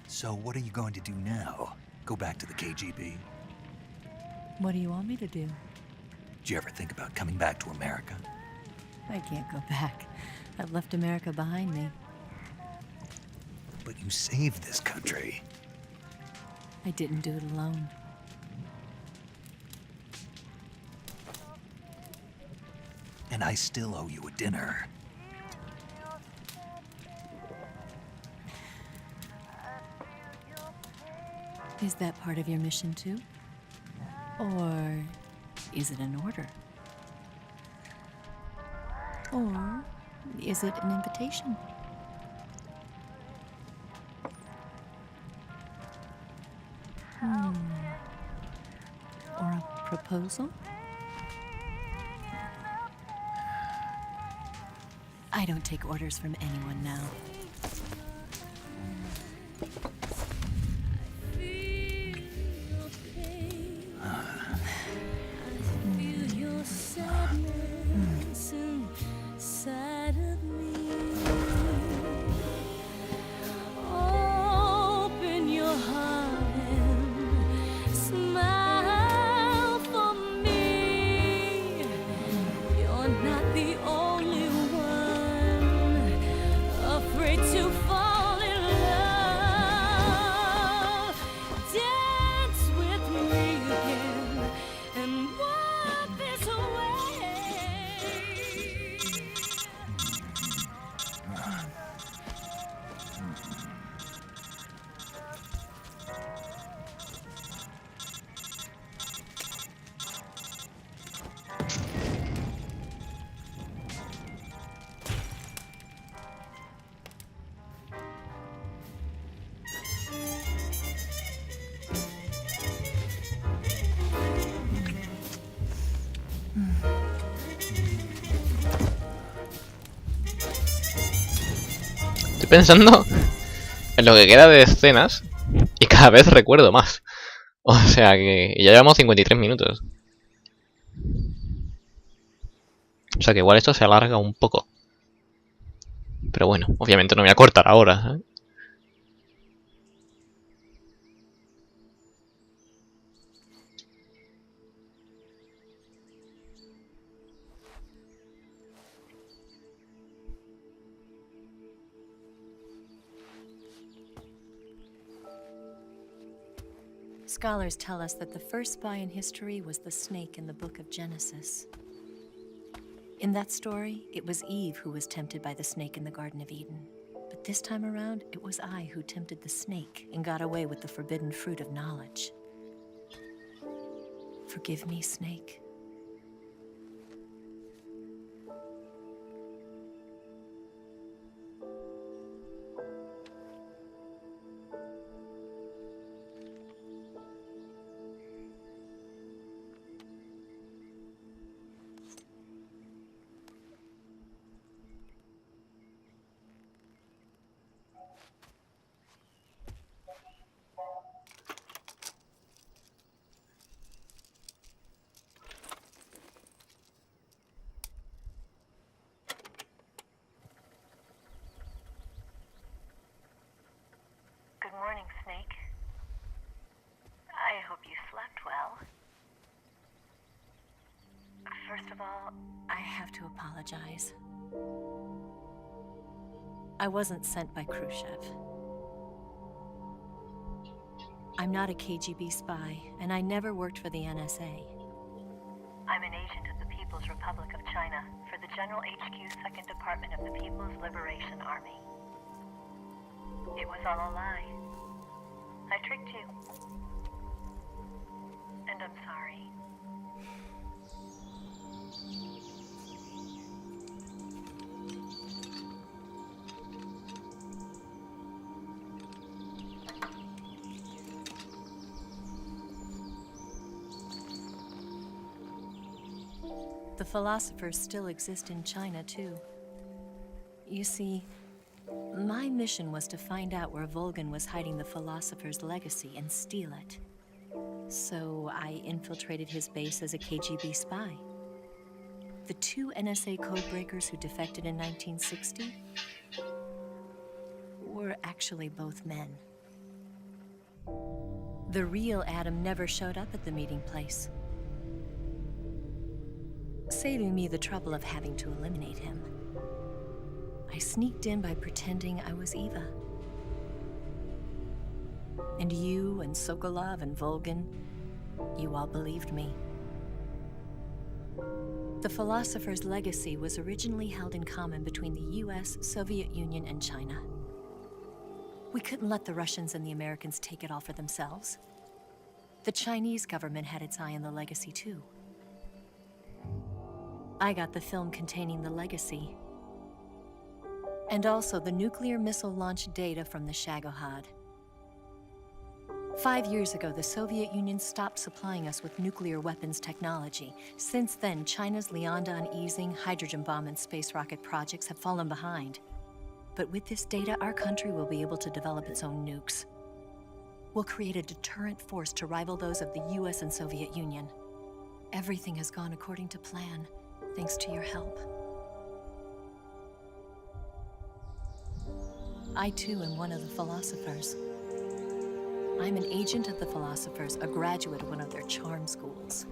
So what are you going to do now? Go back to the KGB? What do you want me to do? Did you ever think about coming back to America? I can't go back. I've left America behind me. But you saved this country. I didn't do it alone. And I still owe you a dinner. Is that part of your mission too? Or is it an order? Or is it an invitation? Or a proposal? I don't take orders from anyone now. Estoy pensando en lo que queda de escenas y cada vez recuerdo más. O sea que ya llevamos 53 minutos. O sea que igual esto se alarga un poco. Pero bueno, obviamente no voy a cortar ahora, ¿eh? Scholars tell us that the first spy in history was the snake in the book of Genesis. In that story, it was Eve who was tempted by the snake in the Garden of Eden. But this time around, it was I who tempted the snake and got away with the forbidden fruit of knowledge. Forgive me, Snake. Good morning, Snake. I hope you slept well. First of all, I have to apologize. I wasn't sent by Khrushchev. I'm not a KGB spy, and I never worked for the NSA. I'm an agent of the People's Republic of China for the General HQ 2nd Department of the People's Liberation Army. It was all a lie. I tricked you. And I'm sorry. The philosophers still exist in China, too. You see, my mission was to find out where Volgan was hiding the philosopher's legacy and steal it. So I infiltrated his base as a KGB spy. The 2 NSA codebreakers who defected in 1960 were actually both men. The real Adam never showed up at the meeting place, saving me the trouble of having to eliminate him. I sneaked in by pretending I was Eva. And you and Sokolov and Volgan, you all believed me. The philosopher's legacy was originally held in common between the US, Soviet Union, and China. We couldn't let the Russians and the Americans take it all for themselves. The Chinese government had its eye on the legacy, too. I got the film containing the legacy, and also the nuclear missile launch data from the Shagohod. 5 years ago, the Soviet Union stopped supplying us with nuclear weapons technology. Since then, China's Liaodong easing, hydrogen bomb, and space rocket projects have fallen behind. But with this data, our country will be able to develop its own nukes. We'll create a deterrent force to rival those of the US and Soviet Union. Everything has gone according to plan, thanks to your help. I too am one of the philosophers. I'm an agent of the philosophers, a graduate of one of their charm schools.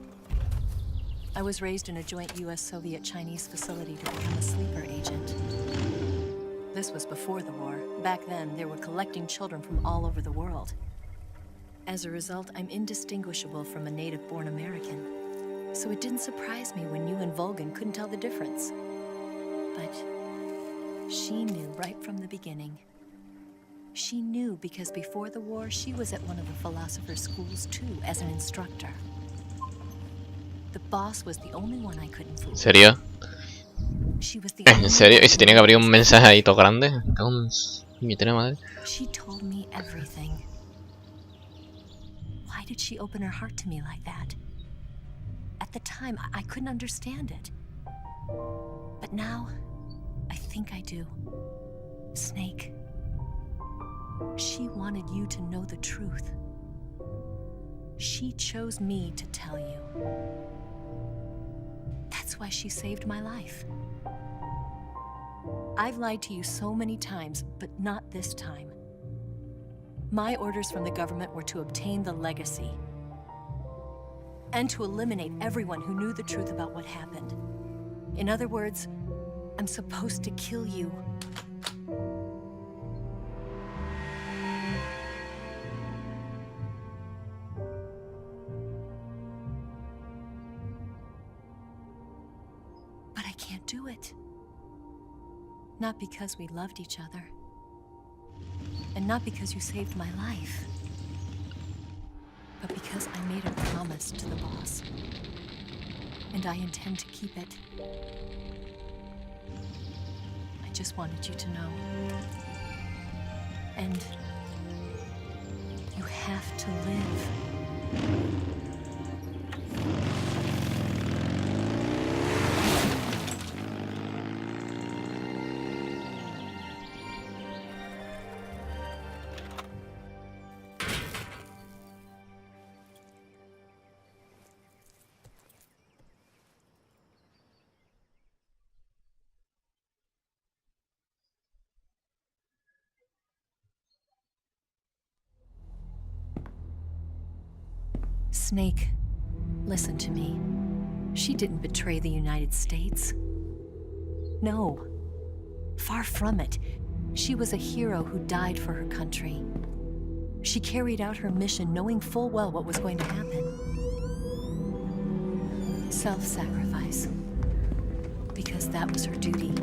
I was raised in a joint US-Soviet-Chinese facility to become a sleeper agent. This was before the war. Back then, they were collecting children from all over the world. As a result, I'm indistinguishable from a native-born American. So it didn't surprise me when you and Volgan couldn't tell the difference. But she knew right from the beginning. She knew because before the war, she was at one of the philosopher's schools too, as an instructor. The boss was the only one I couldn't fool. ¿En serio? She was the ¿En serio? ¿Y se tiene que abrir un mensaje ahí todo grande? Mi madre. She told me everything. Why did she open her heart to me like that? At the time, I couldn't understand it. But now, I think I do. Snake. She wanted you to know the truth. She chose me to tell you. That's why she saved my life. I've lied to you so many times, but not this time. My orders from the government were to obtain the legacy and to eliminate everyone who knew the truth about what happened. In other words, I'm supposed to kill you. But I can't do it. Not because we loved each other. And not because you saved my life. But because I made a promise to the boss. And I intend to keep it. I just wanted you to know. And you have to live. Snake, listen to me. She didn't betray the United States. No. Far from it. She was a hero who died for her country. She carried out her mission knowing full well what was going to happen. Self-sacrifice. Because that was her duty.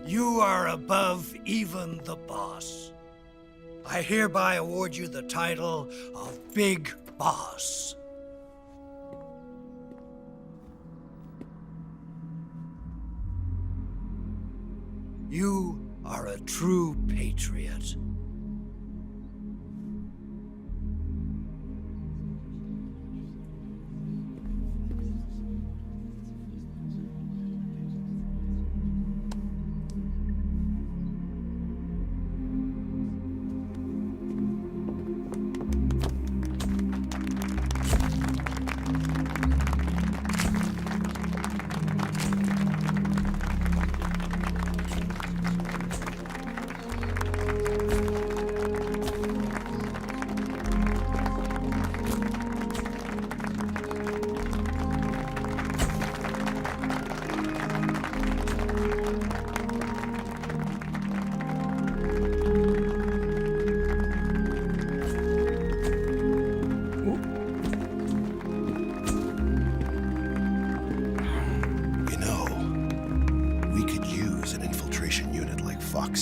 You are above even the boss. I hereby award you the title of Big Boss. You are a true patriot.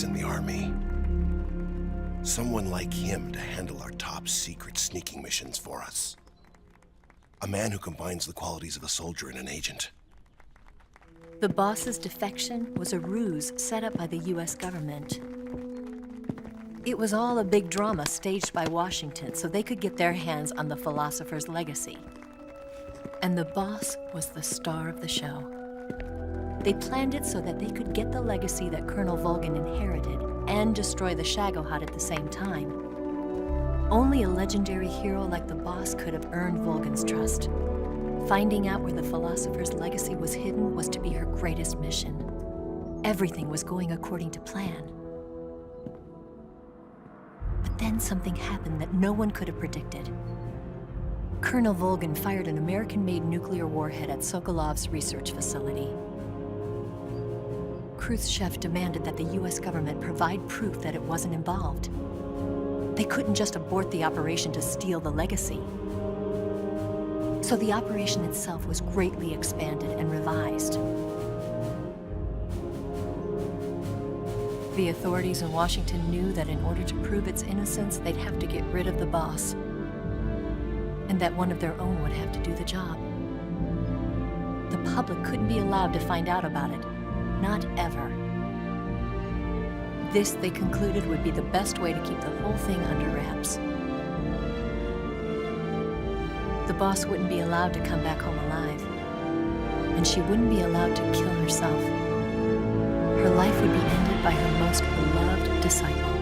In the army. Someone like him to handle our top secret sneaking missions for us. A man who combines the qualities of a soldier and an agent. The boss's defection was a ruse set up by the US government. It was all a big drama staged by Washington so they could get their hands on the philosopher's legacy. And the boss was the star of the show. They planned it so that they could get the legacy that Colonel Volgin inherited and destroy the Shagohod at the same time. Only a legendary hero like the boss could have earned Volgin's trust. Finding out where the philosopher's legacy was hidden was to be her greatest mission. Everything was going according to plan. But then something happened that no one could have predicted. Colonel Volgin fired an American-made nuclear warhead at Sokolov's research facility. Khrushchev demanded that the US government provide proof that it wasn't involved. They couldn't just abort the operation to steal the legacy. So the operation itself was greatly expanded and revised. The authorities in Washington knew that in order to prove its innocence, they'd have to get rid of the boss, and that one of their own would have to do the job. The public couldn't be allowed to find out about it. Not ever. This, they concluded, would be the best way to keep the whole thing under wraps. The boss wouldn't be allowed to come back home alive, and she wouldn't be allowed to kill herself. Her life would be ended by her most beloved disciple.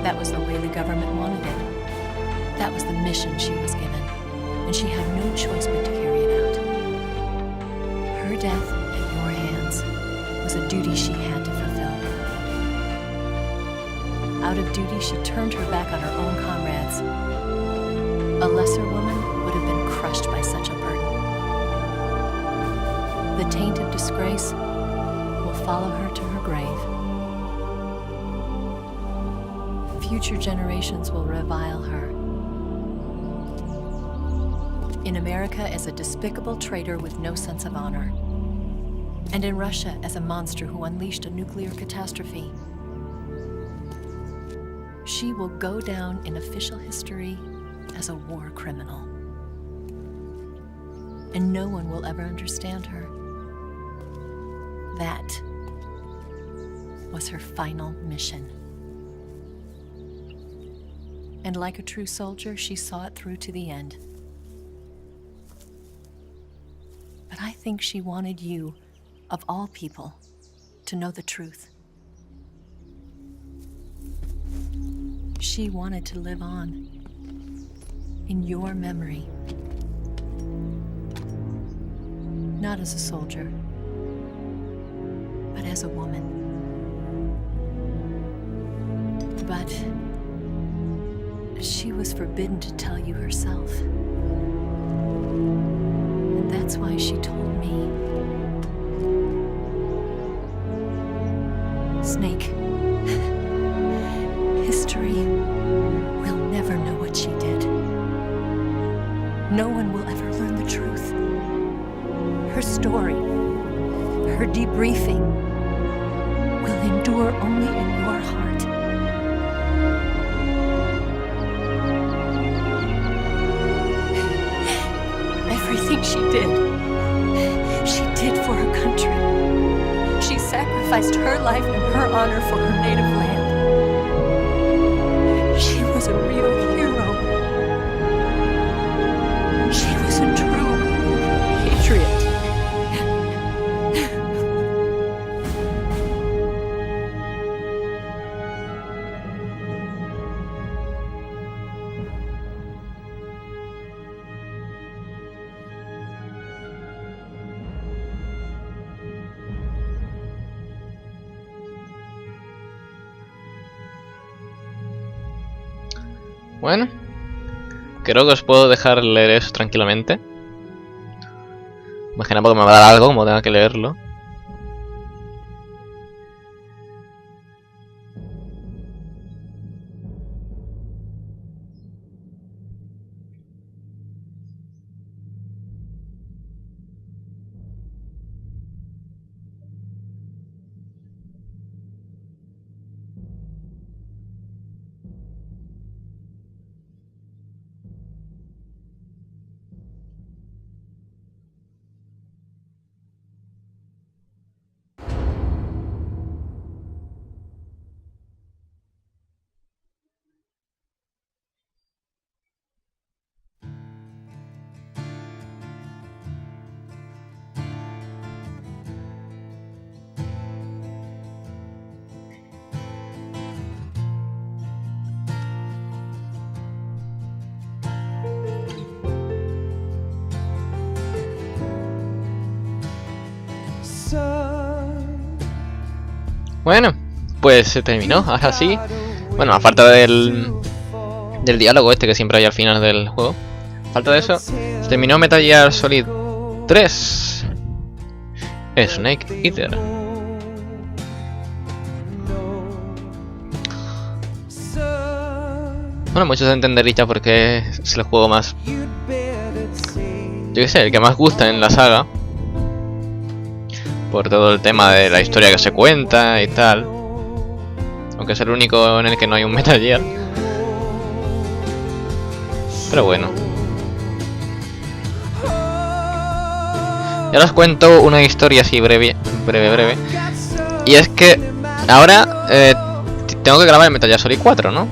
That was the way the government wanted it. That was the mission she was given, and she had no choice but to carry it out. Her death at your hands was a duty she had to fulfill. Out of duty, she turned her back on her own comrades. A lesser woman would have been crushed by such a burden. The taint of disgrace will follow her to her grave. Future generations will revile her. In America as a despicable traitor with no sense of honor. And in Russia as a monster who unleashed a nuclear catastrophe. She will go down in official history as a war criminal. And no one will ever understand her. That was her final mission. And like a true soldier, she saw it through to the end. But I think she wanted you, of all people, to know the truth. She wanted to live on in your memory. Not as a soldier, but as a woman. But she was forbidden to tell you herself. And that's why she told me. Snake, history will never know what she did. No one will ever learn the truth. Her story, her debriefing, will endure only in your heart. Everything she did for her country. She sacrificed her life and her honor for her native land. She was a real hero. She was a true patriot. Bueno, creo que os puedo dejar leer eso tranquilamente. Más que nada porque me va a dar algo como tenga que leerlo. Bueno, pues se terminó, ahora sí. Bueno, a falta del diálogo este que siempre hay al final del juego. A falta de eso, se terminó Metal Gear Solid 3 Snake Eater. Bueno, muchos entenderéis ya porque es el juego más... yo qué sé, el que más gusta en la saga. Por todo el tema de la historia que se cuenta y tal. Aunque es el único en el que no hay un Metal Gear. Pero bueno. Y ahora os cuento una historia así breve. Y es que ahora tengo que grabar el Metal Gear Solid 4, ¿no?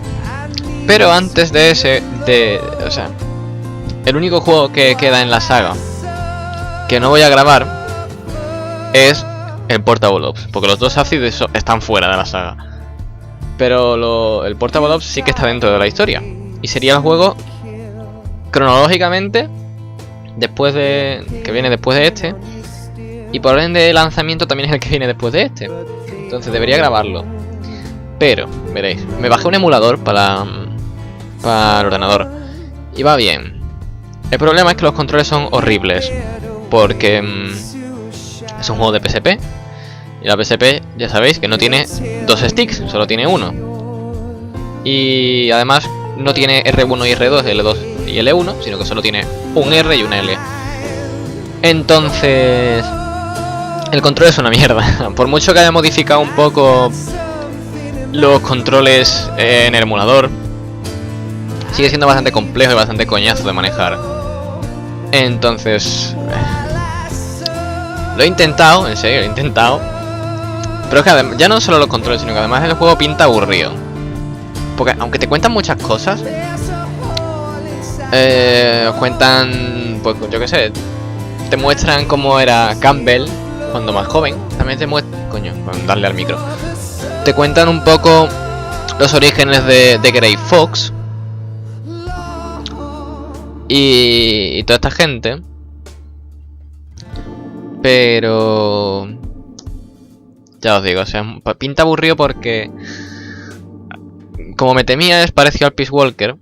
Pero antes de ese, o sea, el único juego que queda en la saga que no voy a grabar es el Portable Ops, porque los dos ácidos están fuera de la saga. Pero el Portable Ops sí que está dentro de la historia. Y sería el juego cronológicamente que viene después de este. Y por orden de lanzamiento también es el que viene después de este. Entonces debería grabarlo. Pero, veréis, me bajé un emulador para el ordenador. Y va bien. El problema es que los controles son horribles. Porque es un juego de PSP. Y la PSP, ya sabéis, que no tiene dos sticks, solo tiene uno. Y además no tiene R1 y R2, L2 y L1, sino que solo tiene un R y un L. Entonces, el control es una mierda. Por mucho que haya modificado un poco los controles en el emulador, sigue siendo bastante complejo y bastante coñazo de manejar. Entonces, lo he intentado, en serio, lo he intentado. Pero es que además, ya no solo los controles, sino que además el juego pinta aburrido. Porque aunque te cuentan muchas cosas, cuentan, pues yo qué sé, te muestran cómo era Campbell cuando más joven. También te muestran, coño, darle al micro. Te cuentan un poco los orígenes de Grey Fox y toda esta gente. Pero ya os digo, o sea, pinta aburrido porque, como me temía, es parecido al Peace Walker,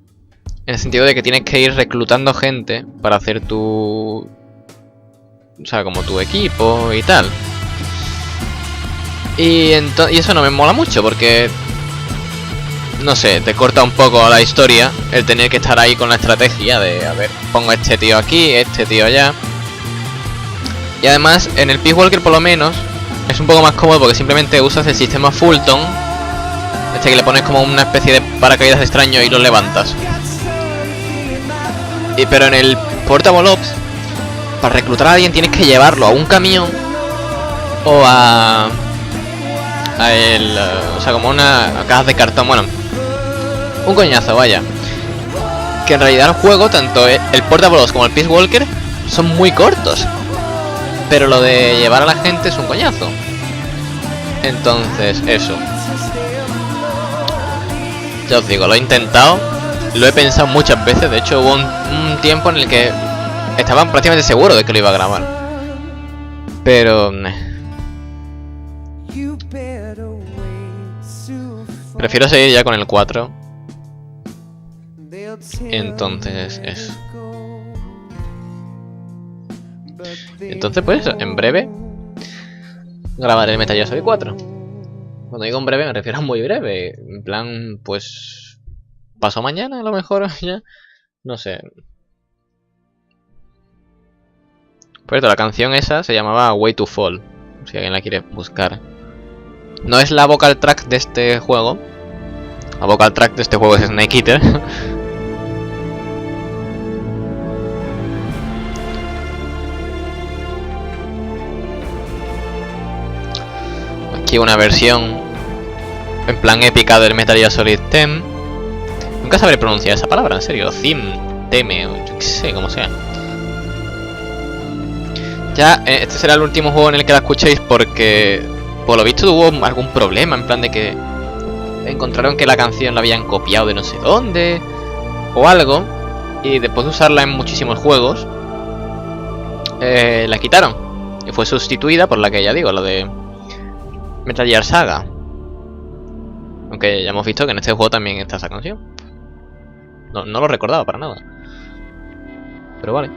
en el sentido de que tienes que ir reclutando gente para hacer o sea, como tu equipo y tal. Y eso no me mola mucho porque, no sé, te corta un poco la historia el tener que estar ahí con la estrategia de, a ver, pongo a este tío aquí, este tío allá. Y además, en el Peace Walker por lo menos, es un poco más cómodo porque simplemente usas el sistema Fulton. Este que le pones como una especie de paracaídas extraño y lo levantas. Pero en el Portable Ops, para reclutar a alguien tienes que llevarlo a un camión o o sea, como una caja de cartón, bueno, un coñazo, vaya. Que en realidad el juego, tanto el Portable Ops como el Peace Walker, son muy cortos. Pero lo de llevar a la gente es un coñazo. Entonces, eso. Ya os digo, lo he intentado. Lo he pensado muchas veces. De hecho, hubo un tiempo en el que estaba prácticamente seguro de que lo iba a grabar. Pero... prefiero seguir ya con el 4. Entonces, eso. Entonces, pues, en breve grabaré el Metal Gear Solid 4. Cuando digo en breve me refiero a muy breve. En plan, pues... pasó mañana a lo mejor, ya. No sé. Por cierto, la canción esa se llamaba Way to Fall. Si alguien la quiere buscar. No es la vocal track de este juego. La vocal track de este juego es Snake Eater. Aquí una versión en plan épica del Metal Gear Solid 10. Nunca sabré pronunciar esa palabra, en serio. Teme, o yo qué sé, como sea. Ya, este será el último juego en el que la escuchéis porque, por lo visto, hubo algún problema. En plan de que encontraron que la canción la habían copiado de no sé dónde o algo. Y después de usarla en muchísimos juegos, la quitaron. Y fue sustituida por la que ya digo, la de Metal Gear Saga. Aunque ya hemos visto que en este juego también está esa canción. No lo recordaba para nada. Pero vale.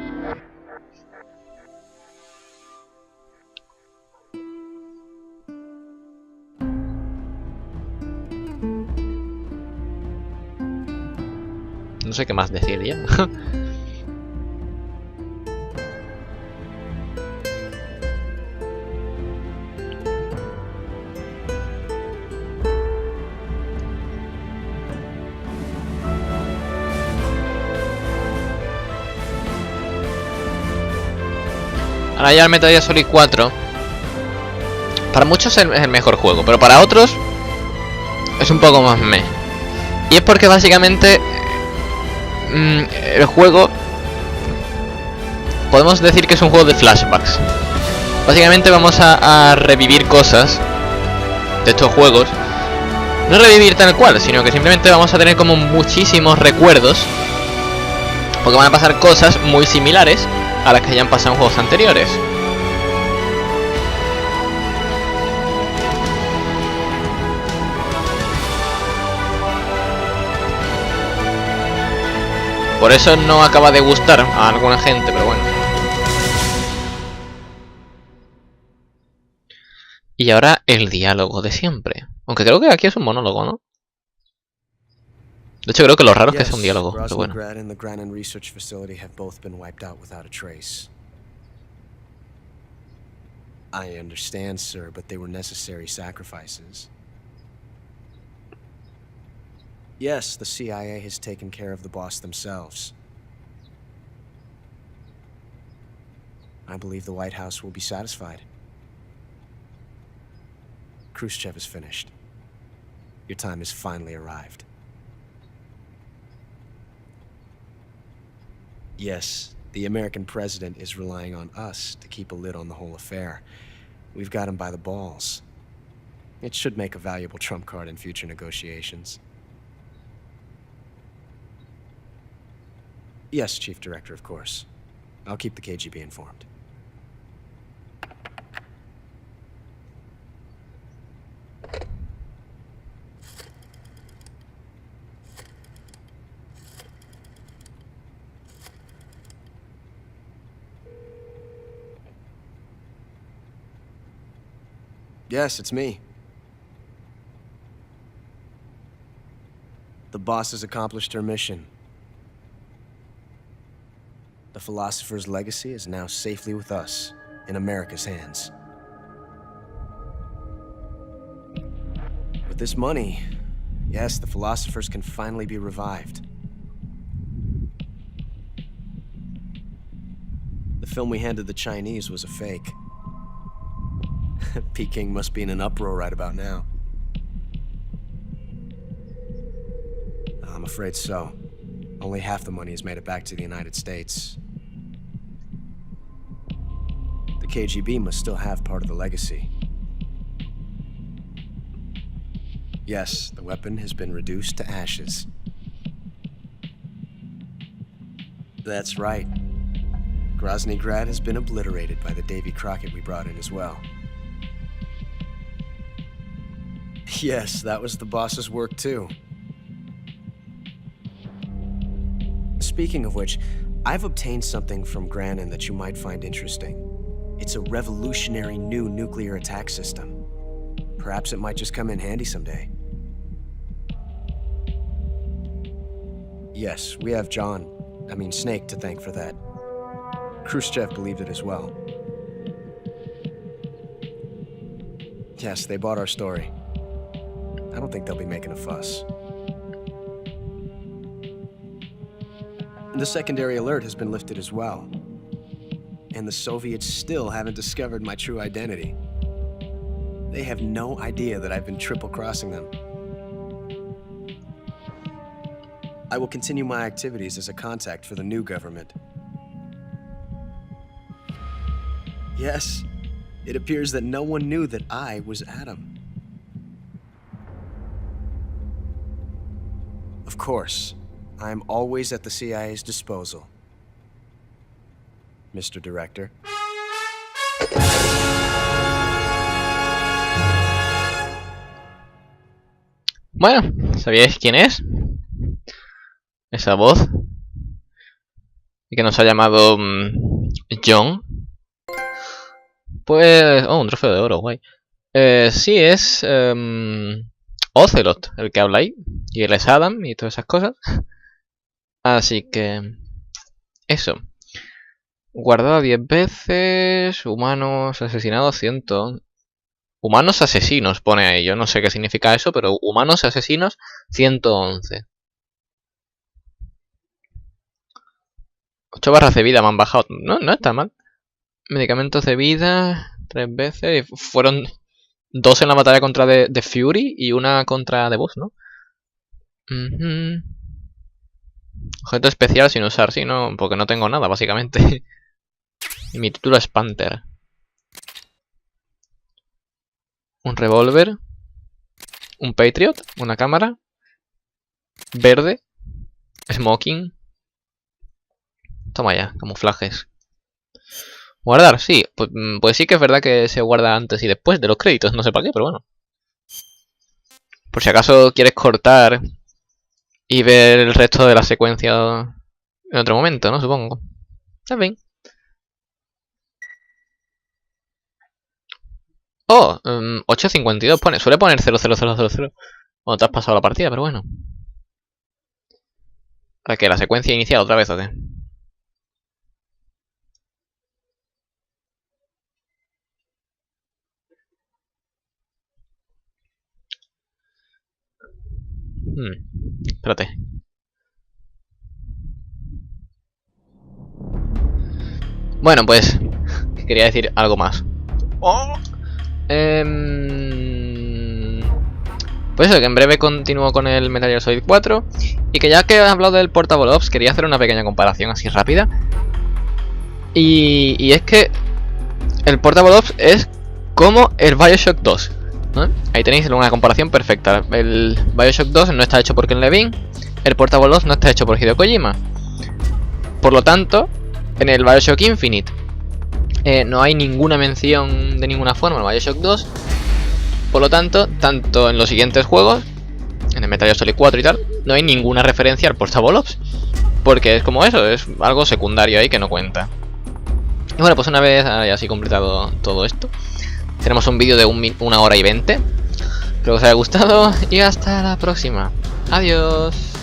No sé qué más decir ya. Ahora ya el Metal Gear Solid 4 para muchos es el mejor juego, pero para otros es un poco más meh. Y es porque básicamente el juego podemos decir que es un juego de flashbacks. Básicamente vamos a revivir cosas de estos juegos. No revivir tal cual, sino que simplemente vamos a tener como muchísimos recuerdos, porque van a pasar cosas muy similares a las que hayan pasado en juegos anteriores. Por eso no acaba de gustar a alguna gente, pero bueno. Y ahora el diálogo de siempre. Aunque creo que aquí es un monólogo, ¿no? De hecho, creo que lo raro es que sea un diálogo, pero bueno. I understand, sir, but they were necessary sacrifices. Yes, the CIA has taken care of the boss themselves. I believe the White House will be satisfied. Khrushchev is finished. Your time has finally arrived. Yes, the American president is relying on us to keep a lid on the whole affair. We've got him by the balls. It should make a valuable trump card in future negotiations. Yes, Chief Director, of course. I'll keep the KGB informed. Yes, it's me. The boss has accomplished her mission. The philosopher's legacy is now safely with us, in America's hands. With this money, yes, the philosophers can finally be revived. The film we handed the Chinese was a fake. Peking must be in an uproar right about now. I'm afraid so. Only half the money has made it back to the United States. The KGB must still have part of the legacy. Yes, the weapon has been reduced to ashes. That's right. Grozny Grad has been obliterated by the Davy Crockett we brought in as well. Yes, that was the boss's work too. Speaking of which, I've obtained something from Granin that you might find interesting. It's a revolutionary new nuclear attack system. Perhaps it might just come in handy someday. Yes, we have Snake to thank for that. Khrushchev believed it as well. Yes, they bought our story. I don't think they'll be making a fuss. The secondary alert has been lifted as well. And the Soviets still haven't discovered my true identity. They have no idea that I've been triple-crossing them. I will continue my activities as a contact for the new government. Yes, it appears that no one knew that I was Adam. Of course, I am always at the CIA's disposal, Mr. Director. Bueno, ¿sabíais quién es? Esa voz. Y que nos ha llamado John. Pues... Oh, un trofeo de oro, guay. Sí, es... Ocelot, el que habla ahí. Y él es Adam y todas esas cosas. Así que... Eso. Guardado 10 veces. Humanos asesinados 100. Humanos asesinos pone ahí. Yo no sé qué significa eso, pero humanos asesinos 111. 8 barras de vida me han bajado. No está mal. Medicamentos de vida 3 veces. Fueron 2 en la batalla contra The Fury y una contra The Boss, ¿no? Objeto especial sin usar, sí, no, porque no tengo nada, básicamente. Y mi título es Panther. Un revólver. Un Patriot. Una cámara. Verde. Smoking. Toma ya, camuflajes. Guardar, sí. Pues sí que es verdad que se guarda antes y después de los créditos. No sé para qué, pero bueno. Por si acaso quieres cortar y ver el resto de la secuencia en otro momento, ¿no? Supongo. En fin. Oh, 8.52 pone. Suele poner 00000 cuando te has pasado la partida, pero bueno. ¿Para qué? ¿La secuencia inicial otra vez o qué? Espérate. Bueno, pues quería decir algo más. Pues eso, que en breve continúo con el Metal Gear Solid 4. Y que ya que he hablado del Portable Ops, quería hacer una pequeña comparación así rápida. Y es que el Portable Ops es como el Bioshock 2, ¿no? Ahí tenéis una comparación perfecta. El Bioshock 2 no está hecho por Ken Levine. El Portable Ops no está hecho por Hideo Kojima. Por lo tanto, en el Bioshock Infinite no hay ninguna mención de ninguna forma en el Bioshock 2. Por lo tanto, tanto en los siguientes juegos, en el Metal Gear Solid 4 y tal, no hay ninguna referencia al Portable Ops. Porque es como eso, es algo secundario ahí que no cuenta. Y bueno, pues una vez así completado todo esto, tenemos un vídeo de 1 hora y 20. Espero que os haya gustado y hasta la próxima. Adiós.